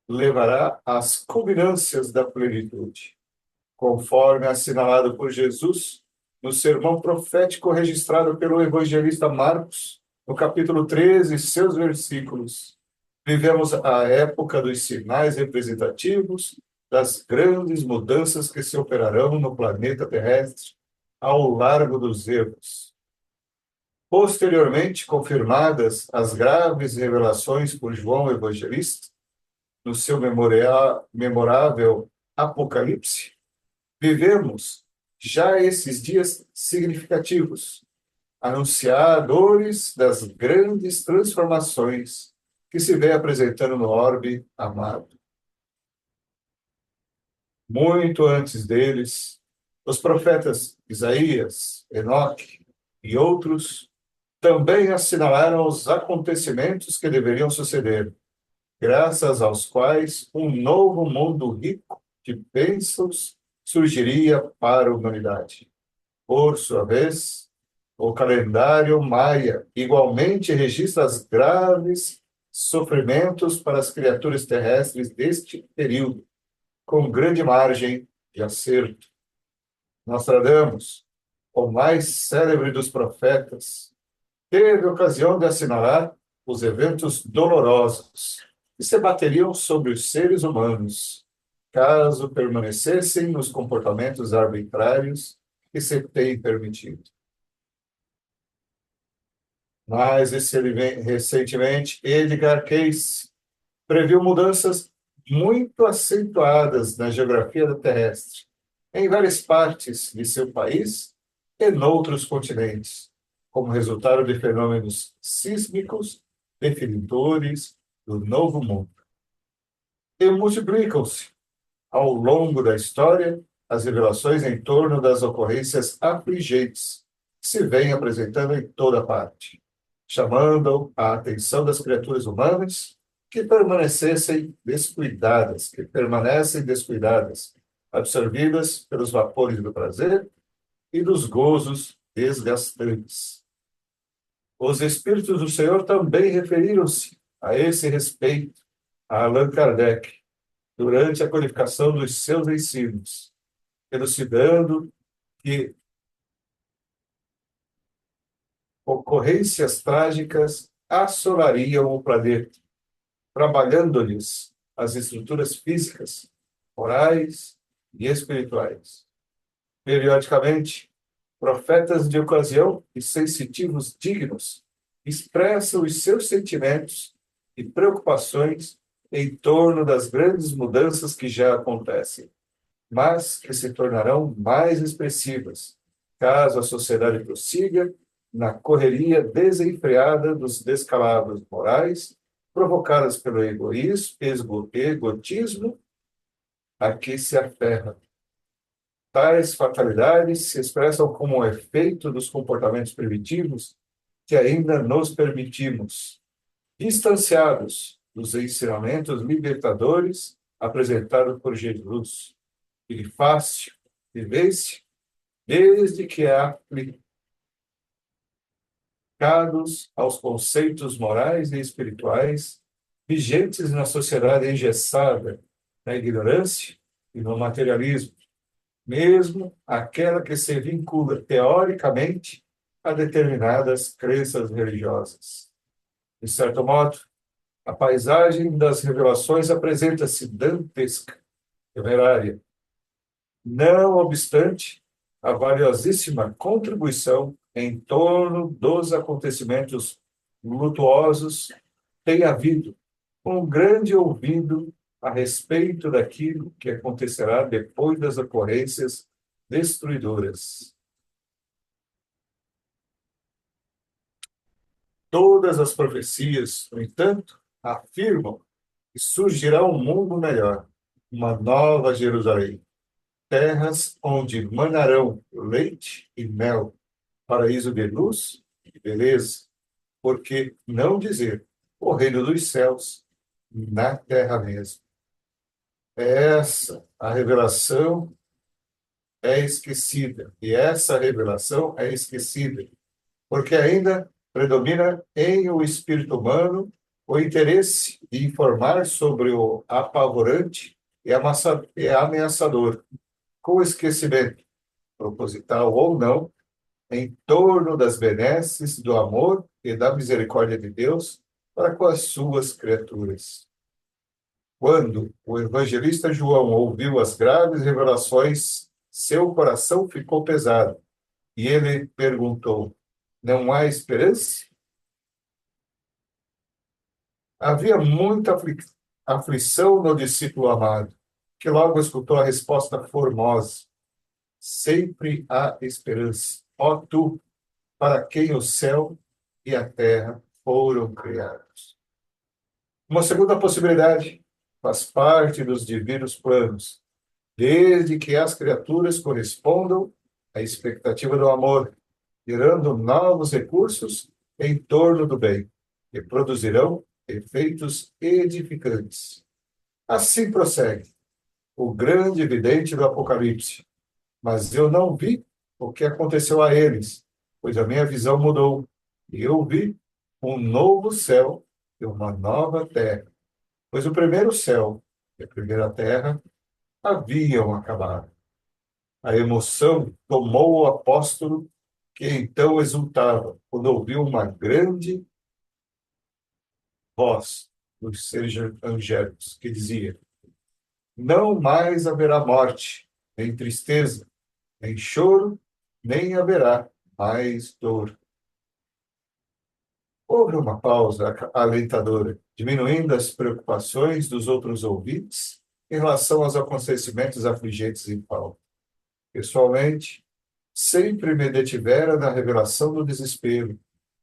levará às culminâncias da plenitude. Conforme assinalado por Jesus no sermão profético registrado pelo evangelista Marcos, no capítulo 13, seus versículos, vivemos a época dos sinais representativos das grandes mudanças que se operarão no planeta terrestre ao largo dos erros. Posteriormente confirmadas as graves revelações por João Evangelista, no seu memorável Apocalipse, vivemos já esses dias significativos, anunciadores das grandes transformações que se vem apresentando no orbe amado. Muito antes deles, os profetas Isaías, Enoque e outros também assinalaram os acontecimentos que deveriam suceder, graças aos quais um novo mundo rico de bênçãos surgiria para a humanidade. Por sua vez, o calendário maia igualmente registra os graves sofrimentos para as criaturas terrestres deste período, com grande margem de acerto. Nostradamus, o mais célebre dos profetas, teve ocasião de assinalar os eventos dolorosos que se bateriam sobre os seres humanos, caso permanecessem nos comportamentos arbitrários que se tem permitido. Mais recentemente, Edgar Cayce previu mudanças muito acentuadas na geografia terrestre, em várias partes de seu país e noutros continentes, como resultado de fenômenos sísmicos definidores do novo mundo. E multiplicam-se, ao longo da história, as revelações em torno das ocorrências afligentes que se vêm apresentando em toda parte, chamando a atenção das criaturas humanas que permanecem descuidadas, absorvidas pelos vapores do prazer e dos gozos desgastantes. Os Espíritos do Senhor também referiram-se a esse respeito a Allan Kardec, durante a codificação dos seus ensinos, elucidando que ocorrências trágicas assolariam o planeta, trabalhando-lhes as estruturas físicas, morais e espirituais. Periodicamente, profetas de ocasião e sensitivos dignos expressam os seus sentimentos e preocupações em torno das grandes mudanças que já acontecem, mas que se tornarão mais expressivas, caso a sociedade prossiga na correria desenfreada dos descalabros morais provocadas pelo egotismo a que se aferra. Tais fatalidades se expressam como um efeito dos comportamentos primitivos que ainda nos permitimos, distanciados dos ensinamentos libertadores apresentados por Jesus, e fácil viver-se desde que aplicados aos conceitos morais e espirituais vigentes na sociedade engessada, na ignorância e no materialismo, mesmo aquela que se vincula teoricamente a determinadas crenças religiosas. De certo modo, a paisagem das revelações apresenta-se dantesca, temerária. Não obstante, a valiosíssima contribuição em torno dos acontecimentos lutuosos tem havido um grande ouvido a respeito daquilo que acontecerá depois das ocorrências destruidoras. Todas as profecias, no entanto, afirmam que surgirá um mundo melhor, uma nova Jerusalém, terras onde manarão leite e mel, paraíso de luz e beleza, porque não dizer o reino dos céus na terra mesmo. A revelação é esquecida, e essa revelação é esquecida, porque ainda predomina em o espírito humano o interesse de informar sobre o apavorante e ameaçador, com o esquecimento, proposital ou não, em torno das benesses do amor e da misericórdia de Deus para com as suas criaturas. Quando o evangelista João ouviu as graves revelações, seu coração ficou pesado e ele perguntou: não há esperança? Havia muita aflição no discípulo amado, que logo escutou a resposta formosa: sempre há esperança, ó tu, para quem o céu e a terra foram criados. Uma segunda possibilidade faz parte dos divinos planos, desde que as criaturas correspondam à expectativa do amor, gerando novos recursos em torno do bem, que produzirão efeitos edificantes. Assim prossegue o grande vidente do Apocalipse. Mas eu não vi o que aconteceu a eles, pois a minha visão mudou. E eu vi um novo céu e uma nova terra, pois o primeiro céu e a primeira terra haviam acabado. A emoção tomou o apóstolo, que então exultava, quando ouviu uma grande voz dos seres angélicos, que dizia: não mais haverá morte, nem tristeza, nem choro, nem haverá mais dor. Houve uma pausa alentadora, diminuindo as preocupações dos outros ouvintes em relação aos acontecimentos afligentes em Paulo. Pessoalmente, sempre me detivera na revelação do desespero,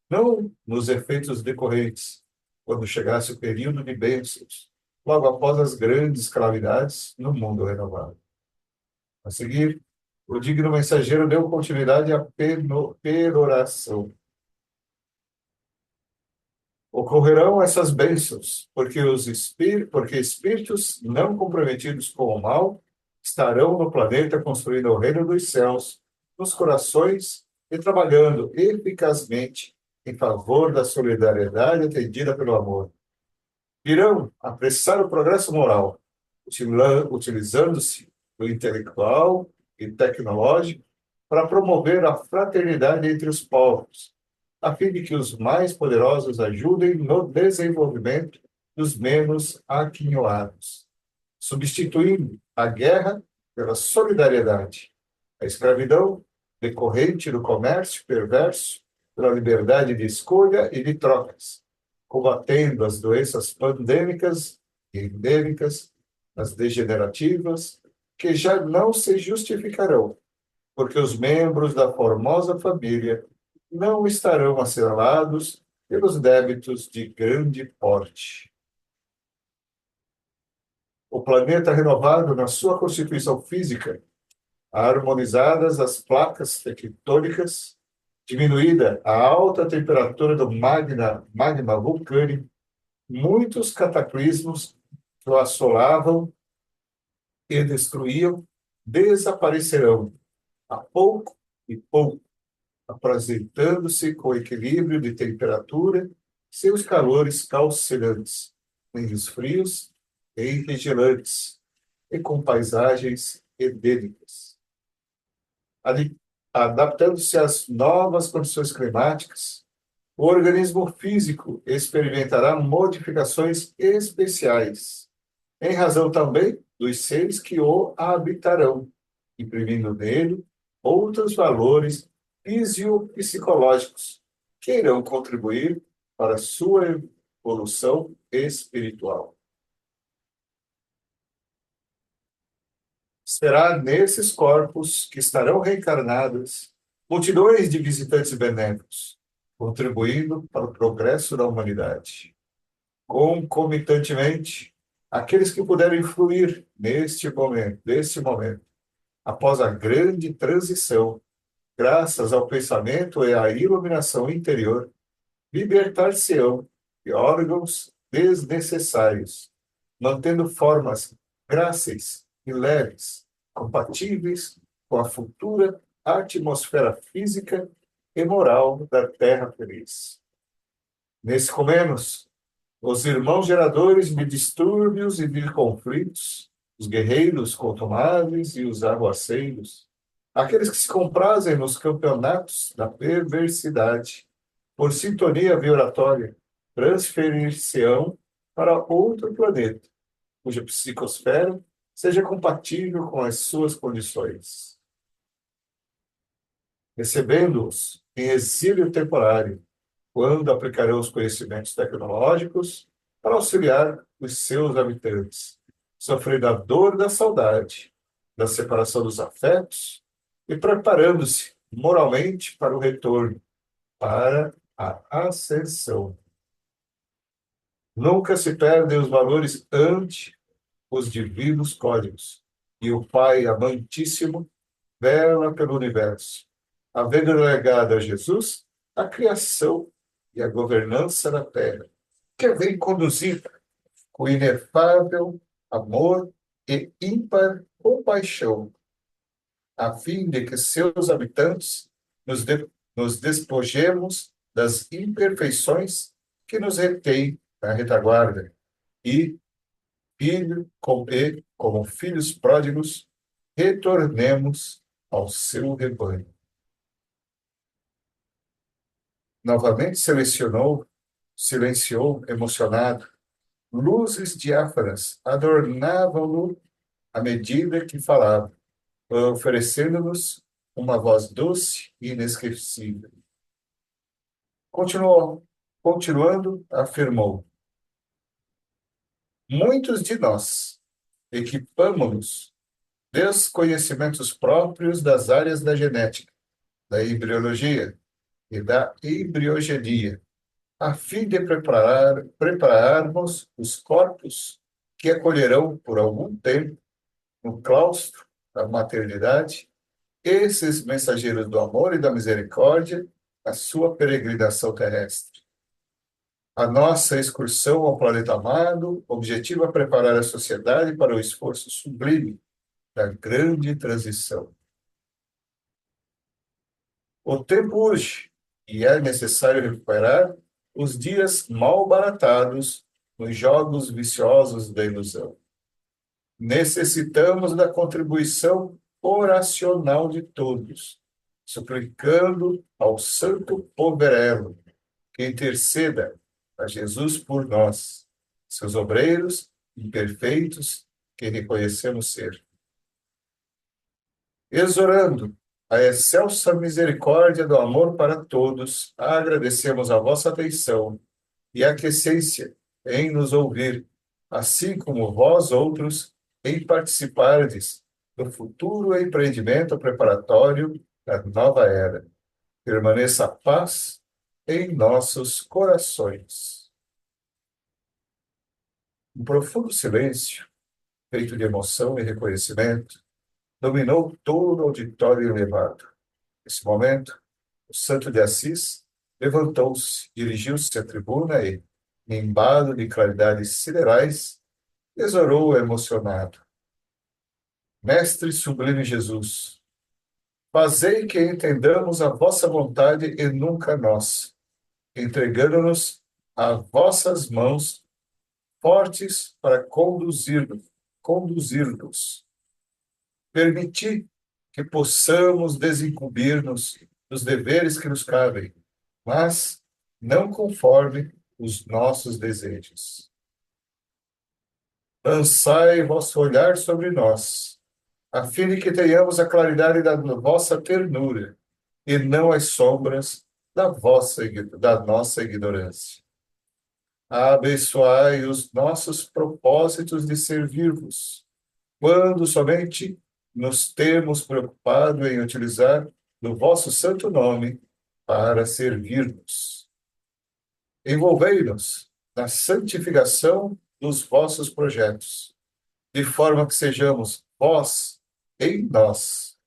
não nos efeitos decorrentes, quando chegasse o período de bênçãos, logo após as grandes calamidades no mundo renovado. A seguir, o digno mensageiro deu continuidade à peroração. Ocorrerão essas bênçãos, porque espíritos não comprometidos com o mal estarão no planeta construindo o reino dos céus, nos corações e trabalhando eficazmente em favor da solidariedade atendida pelo amor. Irão apressar o progresso moral, utilizando-se do intelectual e tecnológico para promover a fraternidade entre os povos, a fim de que os mais poderosos ajudem no desenvolvimento dos menos aquinhoados, substituindo a guerra pela solidariedade, a escravidão decorrente do comércio perverso pela liberdade de escolha e de trocas, combatendo as doenças pandêmicas e endêmicas, as degenerativas, que já não se justificarão, porque os membros da formosa família não estarão assinalados pelos débitos de grande porte. O planeta renovado na sua constituição física, harmonizadas as placas tectônicas, diminuída a alta temperatura do magma vulcânico, muitos cataclismos que o assolavam e destruíam desaparecerão a pouco e pouco, apresentando-se com equilíbrio de temperatura, seus calores calcinantes, nem os frios e vigilantes, e com paisagens edênicas. adaptando-se às novas condições climáticas, o organismo físico experimentará modificações especiais, em razão também dos seres que o habitarão, imprimindo nele outros valores fisiopsicológicos que irão contribuir para a sua evolução espiritual. Será nesses corpos que estarão reencarnados multidões de visitantes benéficos, contribuindo para o progresso da humanidade. Concomitantemente, aqueles que puderam influir neste momento, após a grande transição, graças ao pensamento e à iluminação interior, libertar-se-ão de órgãos desnecessários, mantendo formas gráceis e leves, compatíveis com a futura atmosfera física e moral da Terra feliz. Nesse comenos, os irmãos geradores de distúrbios e de conflitos, os guerreiros contumáveis e os aguaceiros, aqueles que se comprazem nos campeonatos da perversidade, por sintonia vibratória, transferir-se-ão para outro planeta, cuja psicosfera seja compatível com as suas condições. Recebendo-os em exílio temporário, quando aplicarão os conhecimentos tecnológicos para auxiliar os seus habitantes, sofrendo a dor da saudade, da separação dos afetos e preparando-se moralmente para o retorno, para a ascensão. Nunca se perdem os valores ante os divinos códigos, e o Pai amantíssimo vela pelo universo, havendo legado a Jesus a criação e a governança da Terra, que vem conduzir com inefável amor e ímpar compaixão, a fim de que seus habitantes nos despojemos das imperfeições que nos retêm na retaguarda e, como filhos pródigos, retornemos ao seu rebanho. Novamente silenciou, emocionado. Luzes diáfanas adornavam-no à medida que falava, oferecendo-nos uma voz doce e inesquecível. Continuando, afirmou: muitos de nós equipamo-nos dos conhecimentos próprios das áreas da genética, da embriologia e da embriogenia, a fim de prepararmos os corpos que acolherão por algum tempo, no claustro da maternidade, esses mensageiros do amor e da misericórdia, a sua peregrinação terrestre. A nossa excursão ao planeta amado objetiva preparar a sociedade para o esforço sublime da grande transição. O tempo urge e é necessário recuperar os dias mal baratados nos jogos viciosos da ilusão. Necessitamos da contribuição oracional de todos, suplicando ao Santo Poverello que interceda a Jesus por nós, seus obreiros imperfeitos que reconhecemos ser. Exorando a excelsa misericórdia do amor para todos, agradecemos a vossa atenção e aquiescência em nos ouvir, assim como vós outros em participardes do futuro empreendimento preparatório da nova era. Permaneça a paz em nossos corações. Um profundo silêncio, feito de emoção e reconhecimento, dominou todo o auditório elevado. Nesse momento, o santo de Assis levantou-se, dirigiu-se à tribuna e, embalo de claridades siderais, exorou emocionado: Mestre sublime Jesus, fazei que entendamos a vossa vontade e nunca a nossa, entregando-nos a vossas mãos fortes para conduzir-nos. Permiti que possamos desincumbir-nos dos deveres que nos cabem, mas não conforme os nossos desejos. Lançai vosso olhar sobre nós, a fim de que tenhamos a claridade da vossa ternura e não as sombras da nossa ignorância. Abençoai os nossos propósitos de servir-vos, quando somente nos temos preocupado em utilizar o vosso santo nome para servir-vos. Envolvei-nos na santificação dos vossos projetos, de forma que sejamos vós em nós,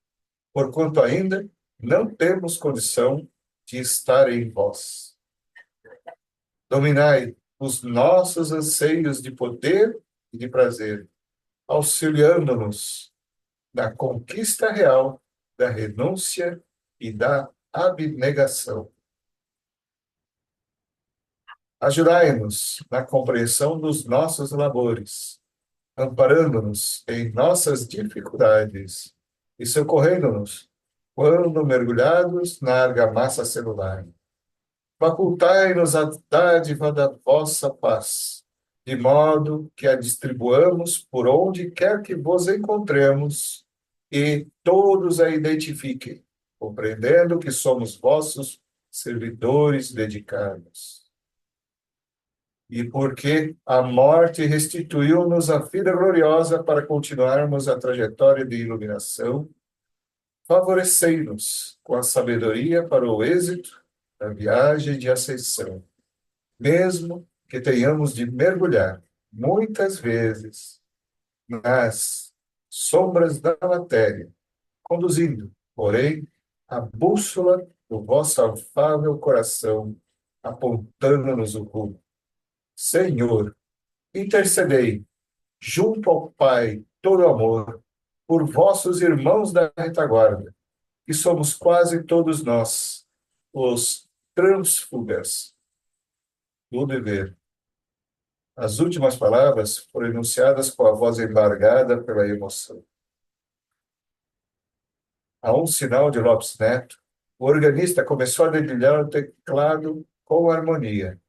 porquanto ainda não temos condição de estar em vós. Dominai os nossos anseios de poder e de prazer, auxiliando-nos na conquista real da renúncia e da abnegação. Ajudai-nos na compreensão dos nossos labores, amparando-nos em nossas dificuldades e socorrendo-nos quando mergulhados na argamassa celular. Facultai-nos a dádiva da vossa paz, de modo que a distribuamos por onde quer que vos encontremos e todos a identifiquem, compreendendo que somos vossos servidores dedicados. E porque a morte restituiu-nos a vida gloriosa para continuarmos a trajetória de iluminação, favorecei-nos com a sabedoria para o êxito da viagem de ascensão, mesmo que tenhamos de mergulhar muitas vezes nas sombras da matéria, conduzindo, porém, a bússola do vosso afável coração, apontando-nos o rumo. Senhor, intercedei junto ao Pai todo amor por vossos irmãos da retaguarda, que somos quase todos nós, os trânsfugas do dever. As últimas palavras foram enunciadas com a voz embargada pela emoção. A um sinal de Lopes Neto, o organista começou a dedilhar o teclado com harmonia.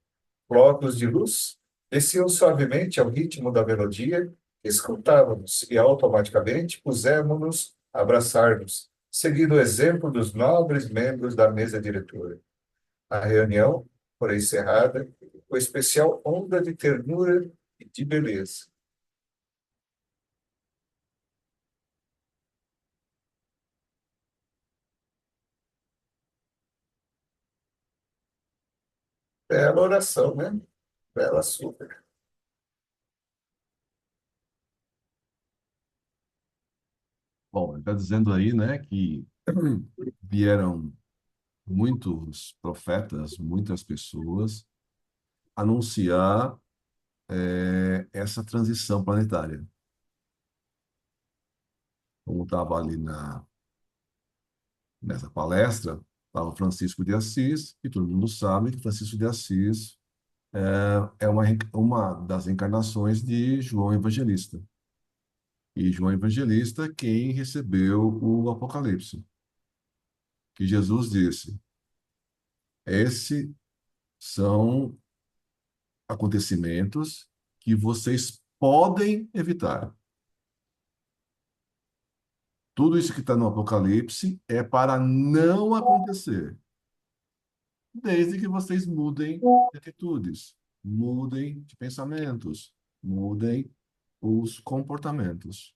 Blocos de luz desciam suavemente ao ritmo da melodia, escutávamos e automaticamente pusemos-nos a abraçar-nos, seguindo o exemplo dos nobres membros da mesa diretora. A reunião foi encerrada com especial onda de ternura e de beleza. Bela oração, né? Bela super. Bom, ele está dizendo aí, né, que vieram muitos profetas, muitas pessoas anunciar essa transição planetária. Como estava ali nessa palestra, estava Francisco de Assis, e todo mundo sabe que Francisco de Assis é uma das encarnações de João Evangelista. E João Evangelista, quem recebeu o Apocalipse, que Jesus disse: esses são acontecimentos que vocês podem evitar. Tudo isso que está no Apocalipse é para não acontecer, desde que vocês mudem de atitudes, mudem de pensamentos, mudem os comportamentos.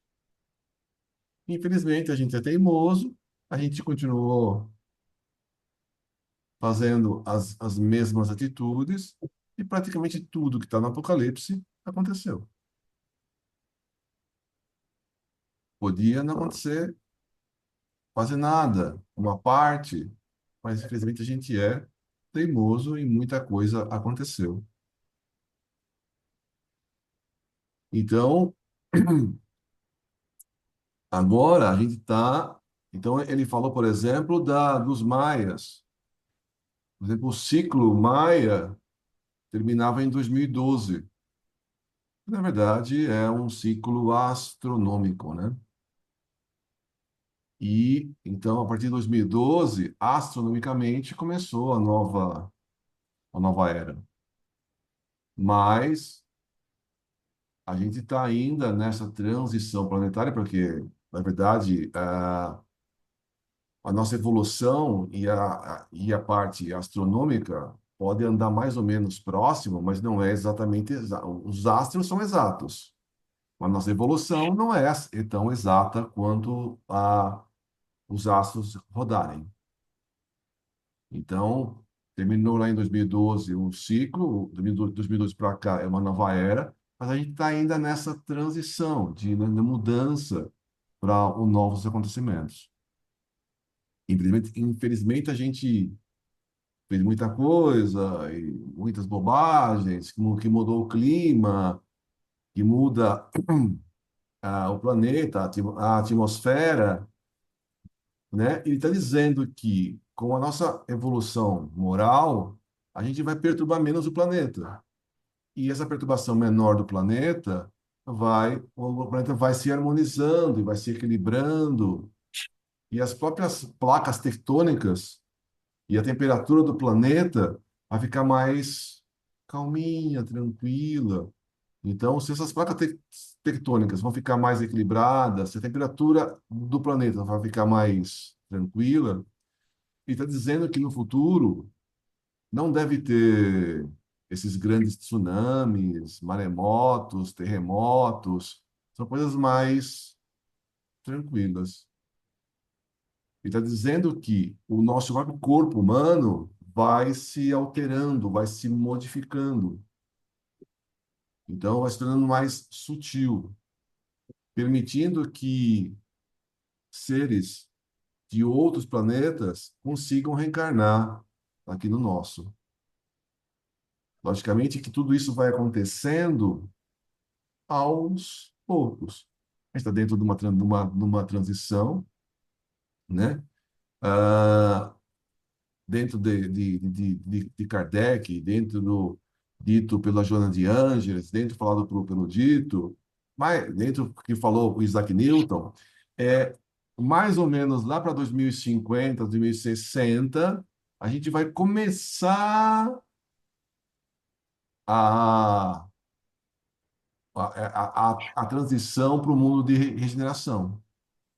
Infelizmente, a gente é teimoso, a gente continuou fazendo as mesmas atitudes e praticamente tudo que está no Apocalipse aconteceu. Podia não acontecer quase nada, uma parte, mas infelizmente a gente é teimoso e muita coisa aconteceu. Então, agora a gente está. Então, ele falou, por exemplo, dos maias. Por exemplo, o ciclo maia terminava em 2012. Na verdade, é um ciclo astronômico, né? E então, a partir de 2012, astronomicamente, começou a nova era. Mas a gente está ainda nessa transição planetária, porque, na verdade, a nossa evolução e a parte astronômica pode andar mais ou menos próximo, mas não é exatamente os astros são exatos. A nossa evolução não é tão exata quanto os astros rodarem. Então, terminou lá em 2012 um ciclo, 2012 para cá é uma nova era, mas a gente está ainda nessa transição de mudança para os novos acontecimentos. Infelizmente, a gente fez muita coisa, e muitas bobagens, que mudou o clima, que muda o planeta, a atmosfera, né? Ele está dizendo que com a nossa evolução moral, a gente vai perturbar menos o planeta. E essa perturbação menor do planeta o planeta vai se harmonizando e vai se equilibrando. E as próprias placas tectônicas e a temperatura do planeta vai ficar mais calminha, tranquila. Então, se essas tectônicas vão ficar mais equilibradas, se a temperatura do planeta vai ficar mais tranquila, ele está dizendo que no futuro não deve ter esses grandes tsunamis, maremotos, terremotos, são coisas mais tranquilas. Ele está dizendo que o nosso próprio corpo humano vai se alterando, vai se modificando. Então, vai se tornando mais sutil, permitindo que seres de outros planetas consigam reencarnar aqui no nosso. Logicamente que tudo isso vai acontecendo aos poucos. A gente está dentro de uma transição, né? Ah, dentro de Kardec, dentro do dito pela Joana de Ângeles, dentro falado pelo dito, mas dentro que falou o Isaac Newton, é mais ou menos lá para 2050, 2060, a gente vai começar a, a transição para o mundo de regeneração.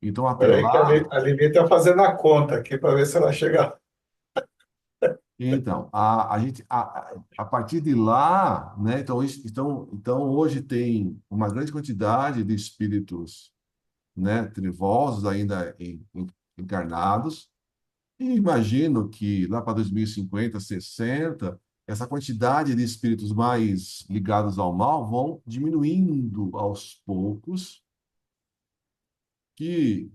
Então, até Peraí que lá, a Livi está fazendo a conta aqui para ver se ela chega. então, a partir de lá, né, então, hoje tem uma grande quantidade de espíritos, né, trevosos ainda encarnados, e imagino que lá para 2050, 60, essa quantidade de espíritos mais ligados ao mal vão diminuindo aos poucos, que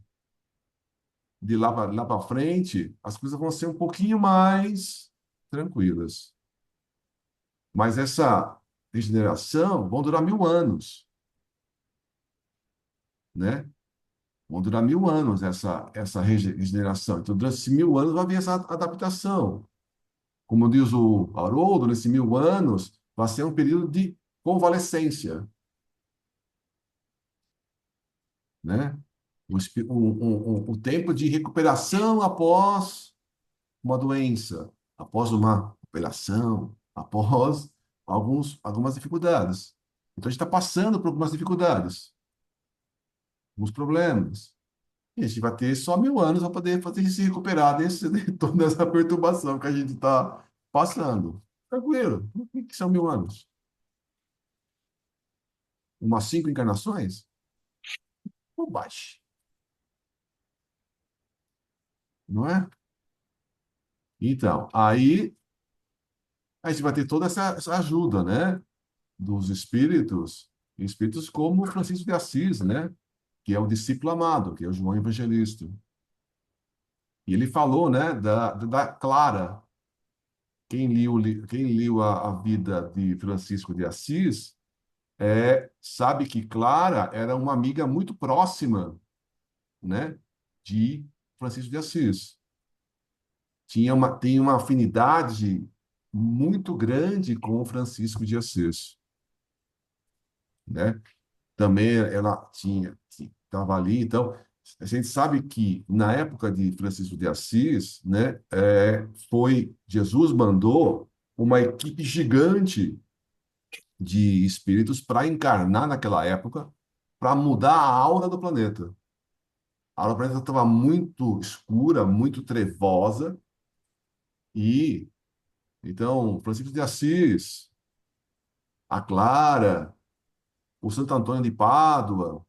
de lá para frente as coisas vão ser um pouquinho mais tranquilas. Mas essa regeneração vão durar 1000 anos, né? Vão durar 1000 anos essa regeneração. Então, durante esses 1000 anos vai haver essa adaptação. Como diz o Haroldo, nesses 1000 anos vai ser um período de convalescência, né? O tempo de recuperação após uma doença, após uma operação, após algumas dificuldades. Então, a gente está passando por algumas dificuldades, alguns problemas. E a gente vai ter só 1000 anos para poder fazer se recuperar de toda essa perturbação que a gente está passando. Tranquilo. O que são 1000 anos? Umas 5 encarnações? Bobagem, não é? Então, aí a gente vai ter toda essa ajuda, né? Dos espíritos, espíritos como Francisco de Assis, né? Que é o discípulo amado, que é o João Evangelista. E ele falou, né, da Clara. Quem leu a vida de Francisco de Assis sabe que Clara era uma amiga muito próxima, né, de Francisco de Assis. Tem uma afinidade muito grande com Francisco de Assis, né? Também ela estava ali, então. A gente sabe que na época de Francisco de Assis, né, Jesus mandou uma equipe gigante de espíritos para encarnar naquela época, para mudar a aura do planeta. A aura do planeta estava muito escura, muito trevosa, e então Francisco de Assis, a Clara, o Santo Antônio de Pádua,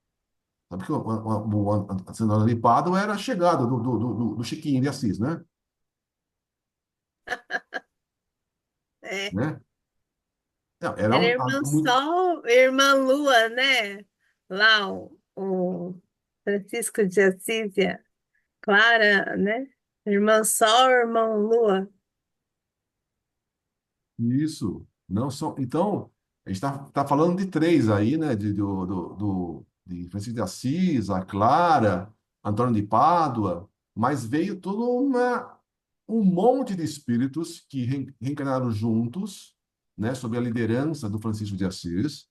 sabe que o Santo Antônio de Pádua era a chegada do Chiquinho de Assis, né? É. Né? Não, era Era irmã muito. Sol, irmã Lua, né? Lá, o Francisco de Assis, e a Clara, né? Irmã Sol, irmão Lua. Isso. Não são. Então, a gente está falando de três aí, né? De Francisco de Assis, a Clara, Antônio de Pádua, mas veio um monte de espíritos que reencarnaram juntos, né? Sob a liderança do Francisco de Assis,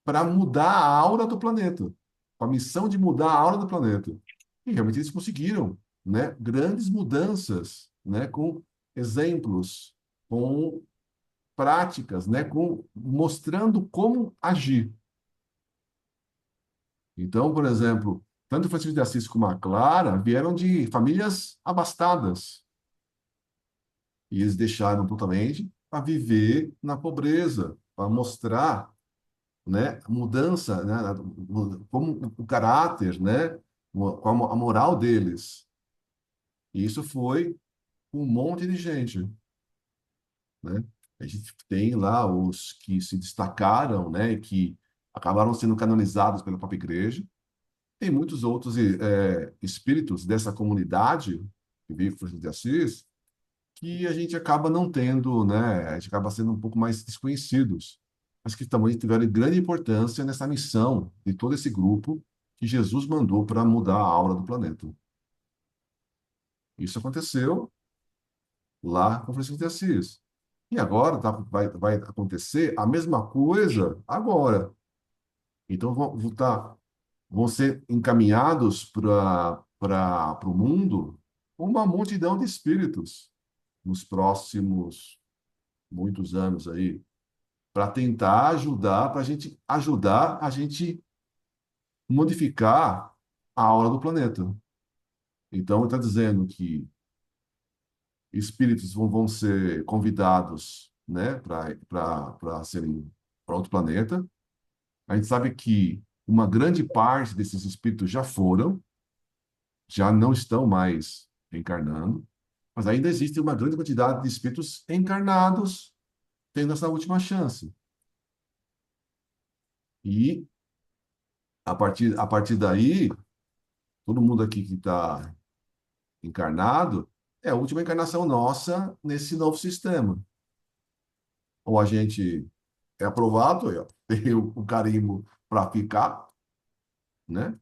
para mudar a aura do planeta, com a missão de mudar a aura do planeta. E realmente eles conseguiram, né? Grandes mudanças, né? Com exemplos, com práticas, né, mostrando como agir. Então, por exemplo, tanto Francisco de Assis como a Clara vieram de famílias abastadas e eles deixaram totalmente para viver na pobreza, para mostrar, né, a mudança, né, como o caráter, né, como a moral deles. E isso foi um monte de gente, né? A gente tem lá os que se destacaram, né, e que acabaram sendo canonizados pela própria igreja. Tem muitos outros espíritos dessa comunidade que vive Francisco de Assis que a gente acaba não tendo, né, a gente acaba sendo um pouco mais desconhecidos, mas que também tiveram grande importância nessa missão de todo esse grupo que Jesus mandou para mudar a aura do planeta. Isso aconteceu lá com Francisco de Assis. E agora vai acontecer a mesma coisa agora. Então vão ser encaminhados para o mundo uma multidão de espíritos nos próximos muitos anos aí, para tentar ajudar, para ajudar a gente modificar a aura do planeta. Então, está dizendo que espíritos vão ser convidados, né, para serem para outro planeta. A gente sabe que uma grande parte desses espíritos já foram, já não estão mais encarnando, mas ainda existe uma grande quantidade de espíritos encarnados tendo essa última chance. E a partir daí, todo mundo aqui que está encarnado é a última encarnação nossa nesse novo sistema. Ou a gente é aprovado, tem o carimbo para ficar, né?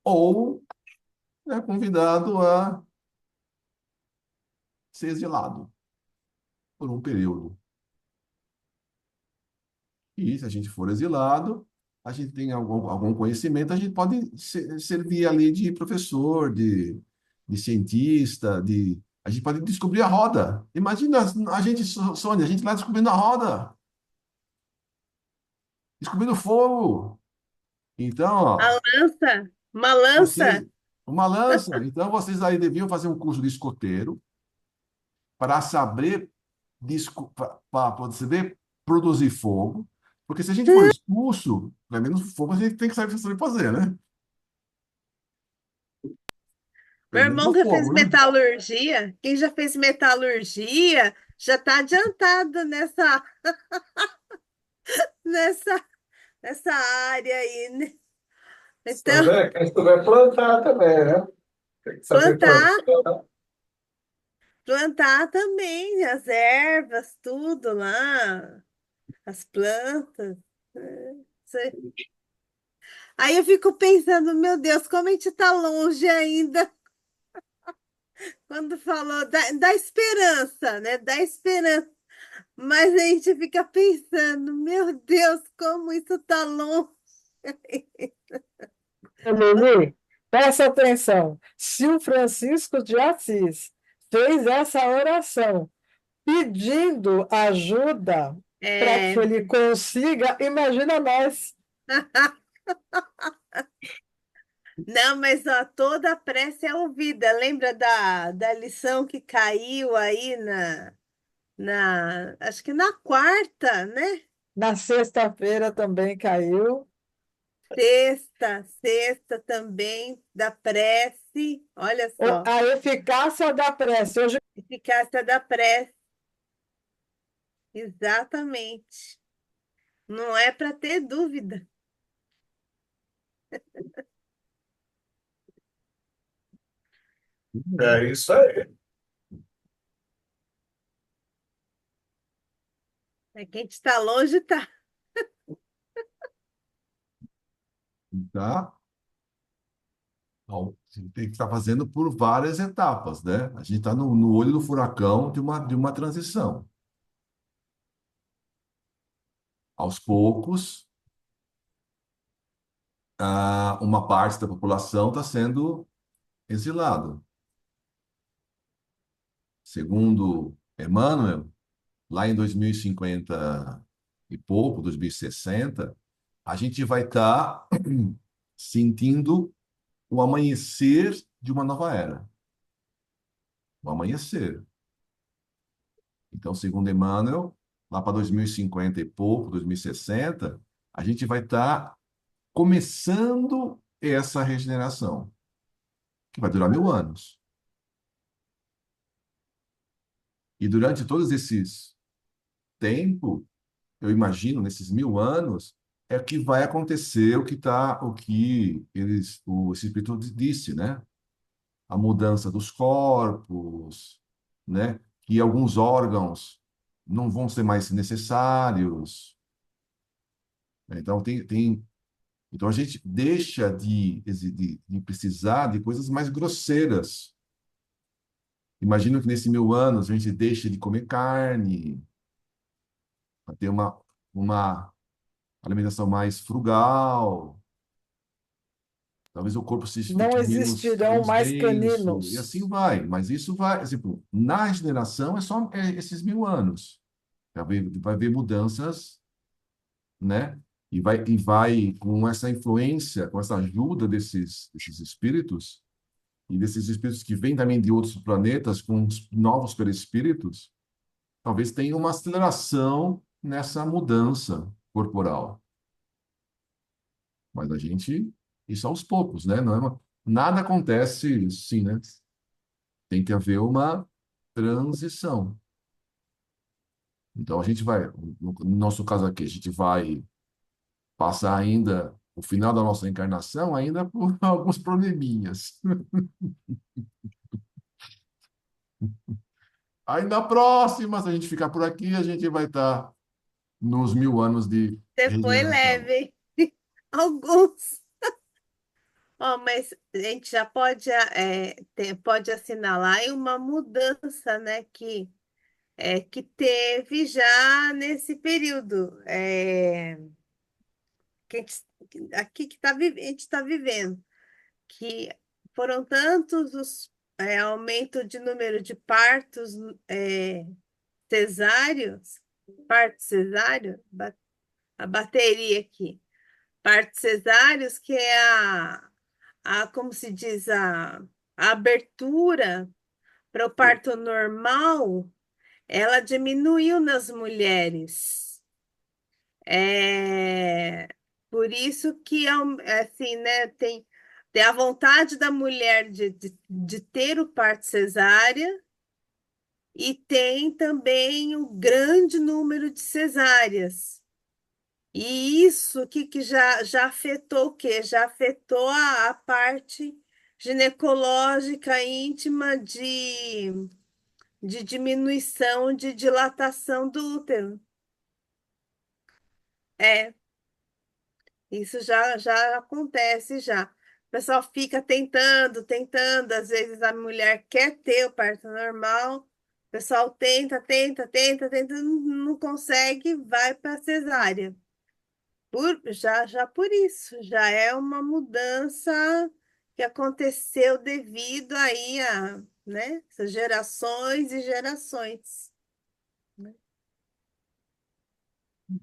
Ou é convidado a ser exilado por um período. E se a gente for exilado, a gente tem algum conhecimento, a gente pode servir ali de professor, de cientista, a gente pode descobrir a roda. Imagina a gente, Sônia, a gente lá descobrindo a roda, descobrindo fogo. Então, A ó, lança, uma vocês, lança. uma lança. Então, vocês aí deviam fazer um curso de escoteiro para saber, para poder produzir fogo, porque se a gente for expulso, pelo menos fogo a gente tem que saber fazer, né? Meu Pelo menos irmão o que fez fogo, né? metalurgia, quem já fez metalurgia já está adiantado nessa, nessa área aí, né? Então, Quem souber plantar também, né? Tem que saber plantar, plantar. plantar também, as ervas, tudo lá, as plantas. Sei. Aí eu fico pensando, meu Deus, como a gente está longe ainda quando falou da esperança, né? Da esperança. Mas a gente fica pensando, meu Deus, como isso está longe. Lili, Presta atenção. Se o Francisco de Assis fez essa oração pedindo ajuda para que É, ele consiga, imagina nós. não, mas ó, toda a prece é ouvida. Lembra da lição que caiu aí acho que na quarta, né? Na sexta-feira também caiu. Sexta também, da prece. Olha só, A eficácia da prece. Hoje eficácia da prece. Exatamente. Não é para ter dúvida. É isso aí. É quem está longe, tá. Tá? Então, a gente tem que estar fazendo por várias etapas, né? A gente está no olho do furacão de uma transição. Aos poucos, uma parte da população está sendo exilada. Segundo Emmanuel, lá em 2050 e pouco, 2060, a gente vai estar sentindo o amanhecer de uma nova era. O amanhecer. Então, segundo Emmanuel, lá para 2050 e pouco, 2060, a gente vai estar começando essa regeneração, que vai durar 1000 anos. E durante todos esses tempo, eu imagino, nesses 1000 anos, é que vai acontecer o que o Espírito disse, né? A mudança dos corpos, né? Que alguns órgãos não vão ser mais necessários. Então a gente deixa de precisar de coisas mais grosseiras. Imagino que nesses 1000 anos a gente deixa de comer carne, para ter uma alimentação mais frugal. Talvez o corpo se não fique menos, existirão menos mais denso, e caninos. assim vai. Mas isso vai, tipo, na regeneração é só esses 1000 anos. Vai haver mudanças, né? E vai com essa influência, com essa ajuda desses espíritos, e desses espíritos que vêm também de outros planetas, com os novos perispíritos, talvez tenha uma aceleração nessa mudança corporal. Mas isso aos poucos, né? Não é nada acontece assim, né? Tem que haver uma transição. Então a gente vai, no nosso caso aqui, a gente vai passar ainda o final da nossa encarnação ainda por alguns probleminhas. Aí na próxima, se a gente ficar por aqui, a gente vai estar nos 1000 anos de Você foi regeneração. leve, hein? Alguns. Ó, mas a gente já pode, pode assinalar aí uma mudança, né, que teve já nesse período, que a aqui que a gente está vivendo, que foram tantos os aumento de número de partos cesáreos, parto cesáreo, a bateria aqui, partos cesáreos, que é como se diz, a abertura para o parto normal, ela diminuiu nas mulheres. É, por isso que, assim, né, tem a vontade da mulher de ter o parto cesárea e tem também o grande número de cesáreas. E isso que já afetou o quê? Já afetou a parte ginecológica íntima de diminuição de dilatação do útero. É, isso já acontece já. O pessoal fica tentando, às vezes a mulher quer ter o parto normal, o pessoal tenta, não consegue, vai para cesárea. Já por isso, já é uma mudança que aconteceu devido aí a, né, essas gerações e gerações.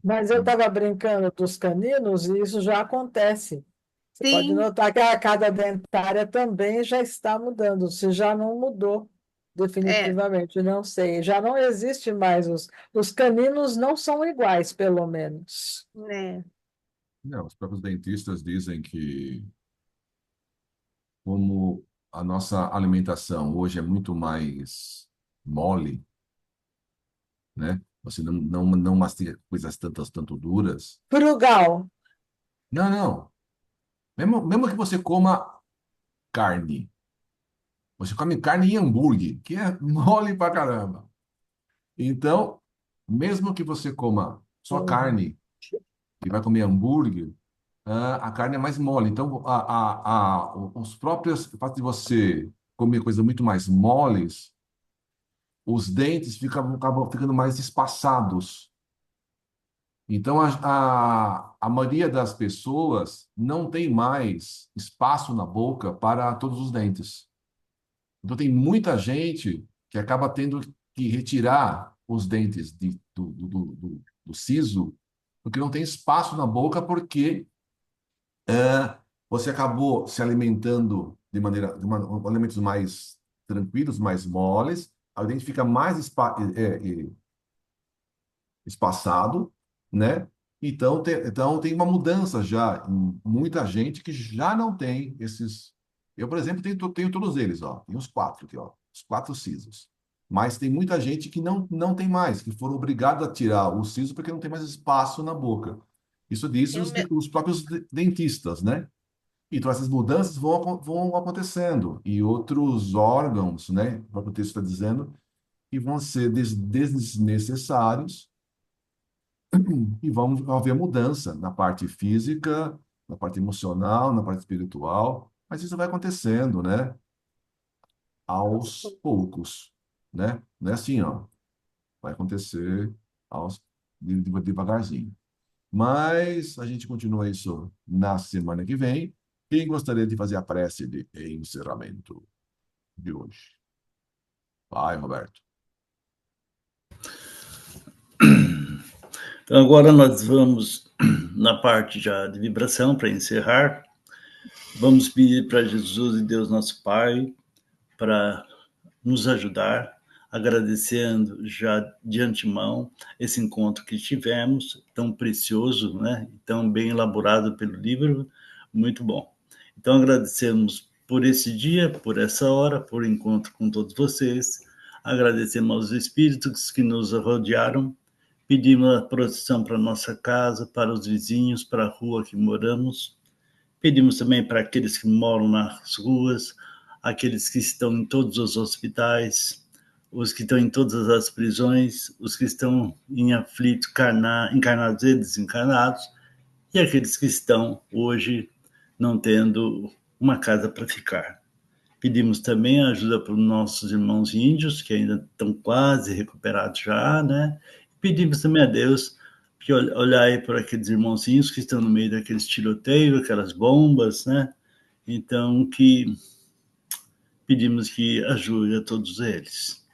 Mas eu estava brincando dos caninos e isso já acontece. Você pode Sim, notar que a arcada dentária também já está mudando, se já não mudou é, definitivamente, não sei. Já não existe mais os caninos não são iguais, pelo menos. né? Não, os próprios dentistas dizem que, como a nossa alimentação hoje é muito mais mole, né? Você não mastiga coisas tanto duras. Frugal. Não, não. Mesmo que você coma carne, você come carne em hambúrguer, que é mole pra caramba. Então, mesmo que você coma só Uhum. carne e vai comer hambúrguer, a carne é mais mole. Então, os próprios, o fato de você comer coisas muito mais moles, os dentes acabam ficando mais espaçados. Então, a maioria das pessoas não tem mais espaço na boca para todos os dentes. Então, tem muita gente que acaba tendo que retirar os dentes do siso, porque não tem espaço na boca, porque você acabou se alimentando alimentos mais tranquilos, mais moles, aí o dente fica mais espaçado, né? Então tem uma mudança já em muita gente que já não tem esses. Eu, por exemplo, tenho todos eles, ó. Tenho os quatro aqui, ó. Os quatro sisos. Mas tem muita gente que não tem mais, que foram obrigados a tirar o siso porque não tem mais espaço na boca. Isso diz Eu me- os próprios dentistas, né? Então, essas mudanças vão acontecendo. E outros órgãos, né? O próprio texto está dizendo, que vão ser desnecessários e vão haver mudança na parte física, na parte emocional, na parte espiritual. Mas isso vai acontecendo, né? Aos poucos, né? Não é assim, ó. Vai acontecer devagarzinho. Mas a gente continua isso na semana que vem. Quem gostaria de fazer a prece de encerramento de hoje? Vai, Roberto. Então, agora nós vamos na parte já de vibração para encerrar. Vamos pedir para Jesus e Deus nosso Pai para nos ajudar, agradecendo já de antemão esse encontro que tivemos, tão precioso, né? Tão bem elaborado pelo livro, muito bom. Então agradecemos por esse dia, por essa hora, por encontro com todos vocês. Agradecemos aos espíritos que nos rodearam. Pedimos a proteção para nossa casa, para os vizinhos, para a rua que moramos. Pedimos também para aqueles que moram nas ruas, aqueles que estão em todos os hospitais, os que estão em todas as prisões, os que estão em aflito, encarnados e desencarnados, e aqueles que estão hoje não tendo uma casa para ficar. Pedimos também ajuda para os nossos irmãos índios, que ainda estão quase recuperados já, né? Pedimos também a Deus que olhar por aqueles irmãozinhos que estão no meio daqueles tiroteios, aquelas bombas, né? Então, que pedimos que ajude a todos eles.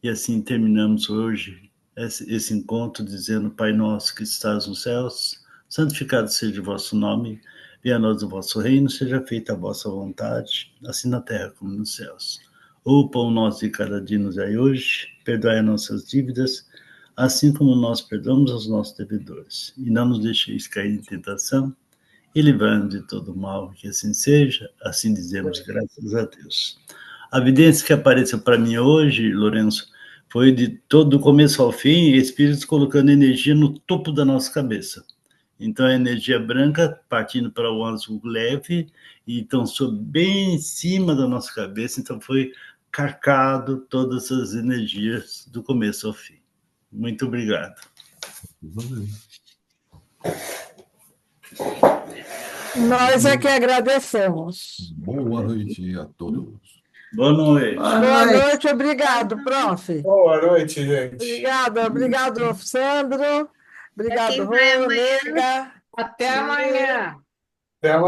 E assim terminamos hoje esse encontro dizendo: Pai nosso que estás nos céus, santificado seja o vosso nome, venha a nós o vosso reino, seja feita a vossa vontade, assim na terra como nos céus. O pão nosso de cada dia nos dai hoje, perdoai as nossas dívidas, assim como nós perdoamos aos nossos devedores. E não nos deixeis cair em tentação, e livrai-nos de todo mal, que assim seja, assim dizemos graças a Deus. A evidência que apareceu para mim hoje, Lourenço, foi de todo o começo ao fim, espíritos colocando energia no topo da nossa cabeça. Então, a energia branca partindo para o azul leve, e então bem em cima da nossa cabeça, então foi carcado todas as energias do começo ao fim. Muito obrigado. Nós é que agradecemos. Boa noite a todos. Boa noite. Boa noite, obrigado, prof. Boa noite, gente. Obrigado, Sandro. Para Obrigado, quem vai Rô, amanhã. Neiga. Até amanhã. Até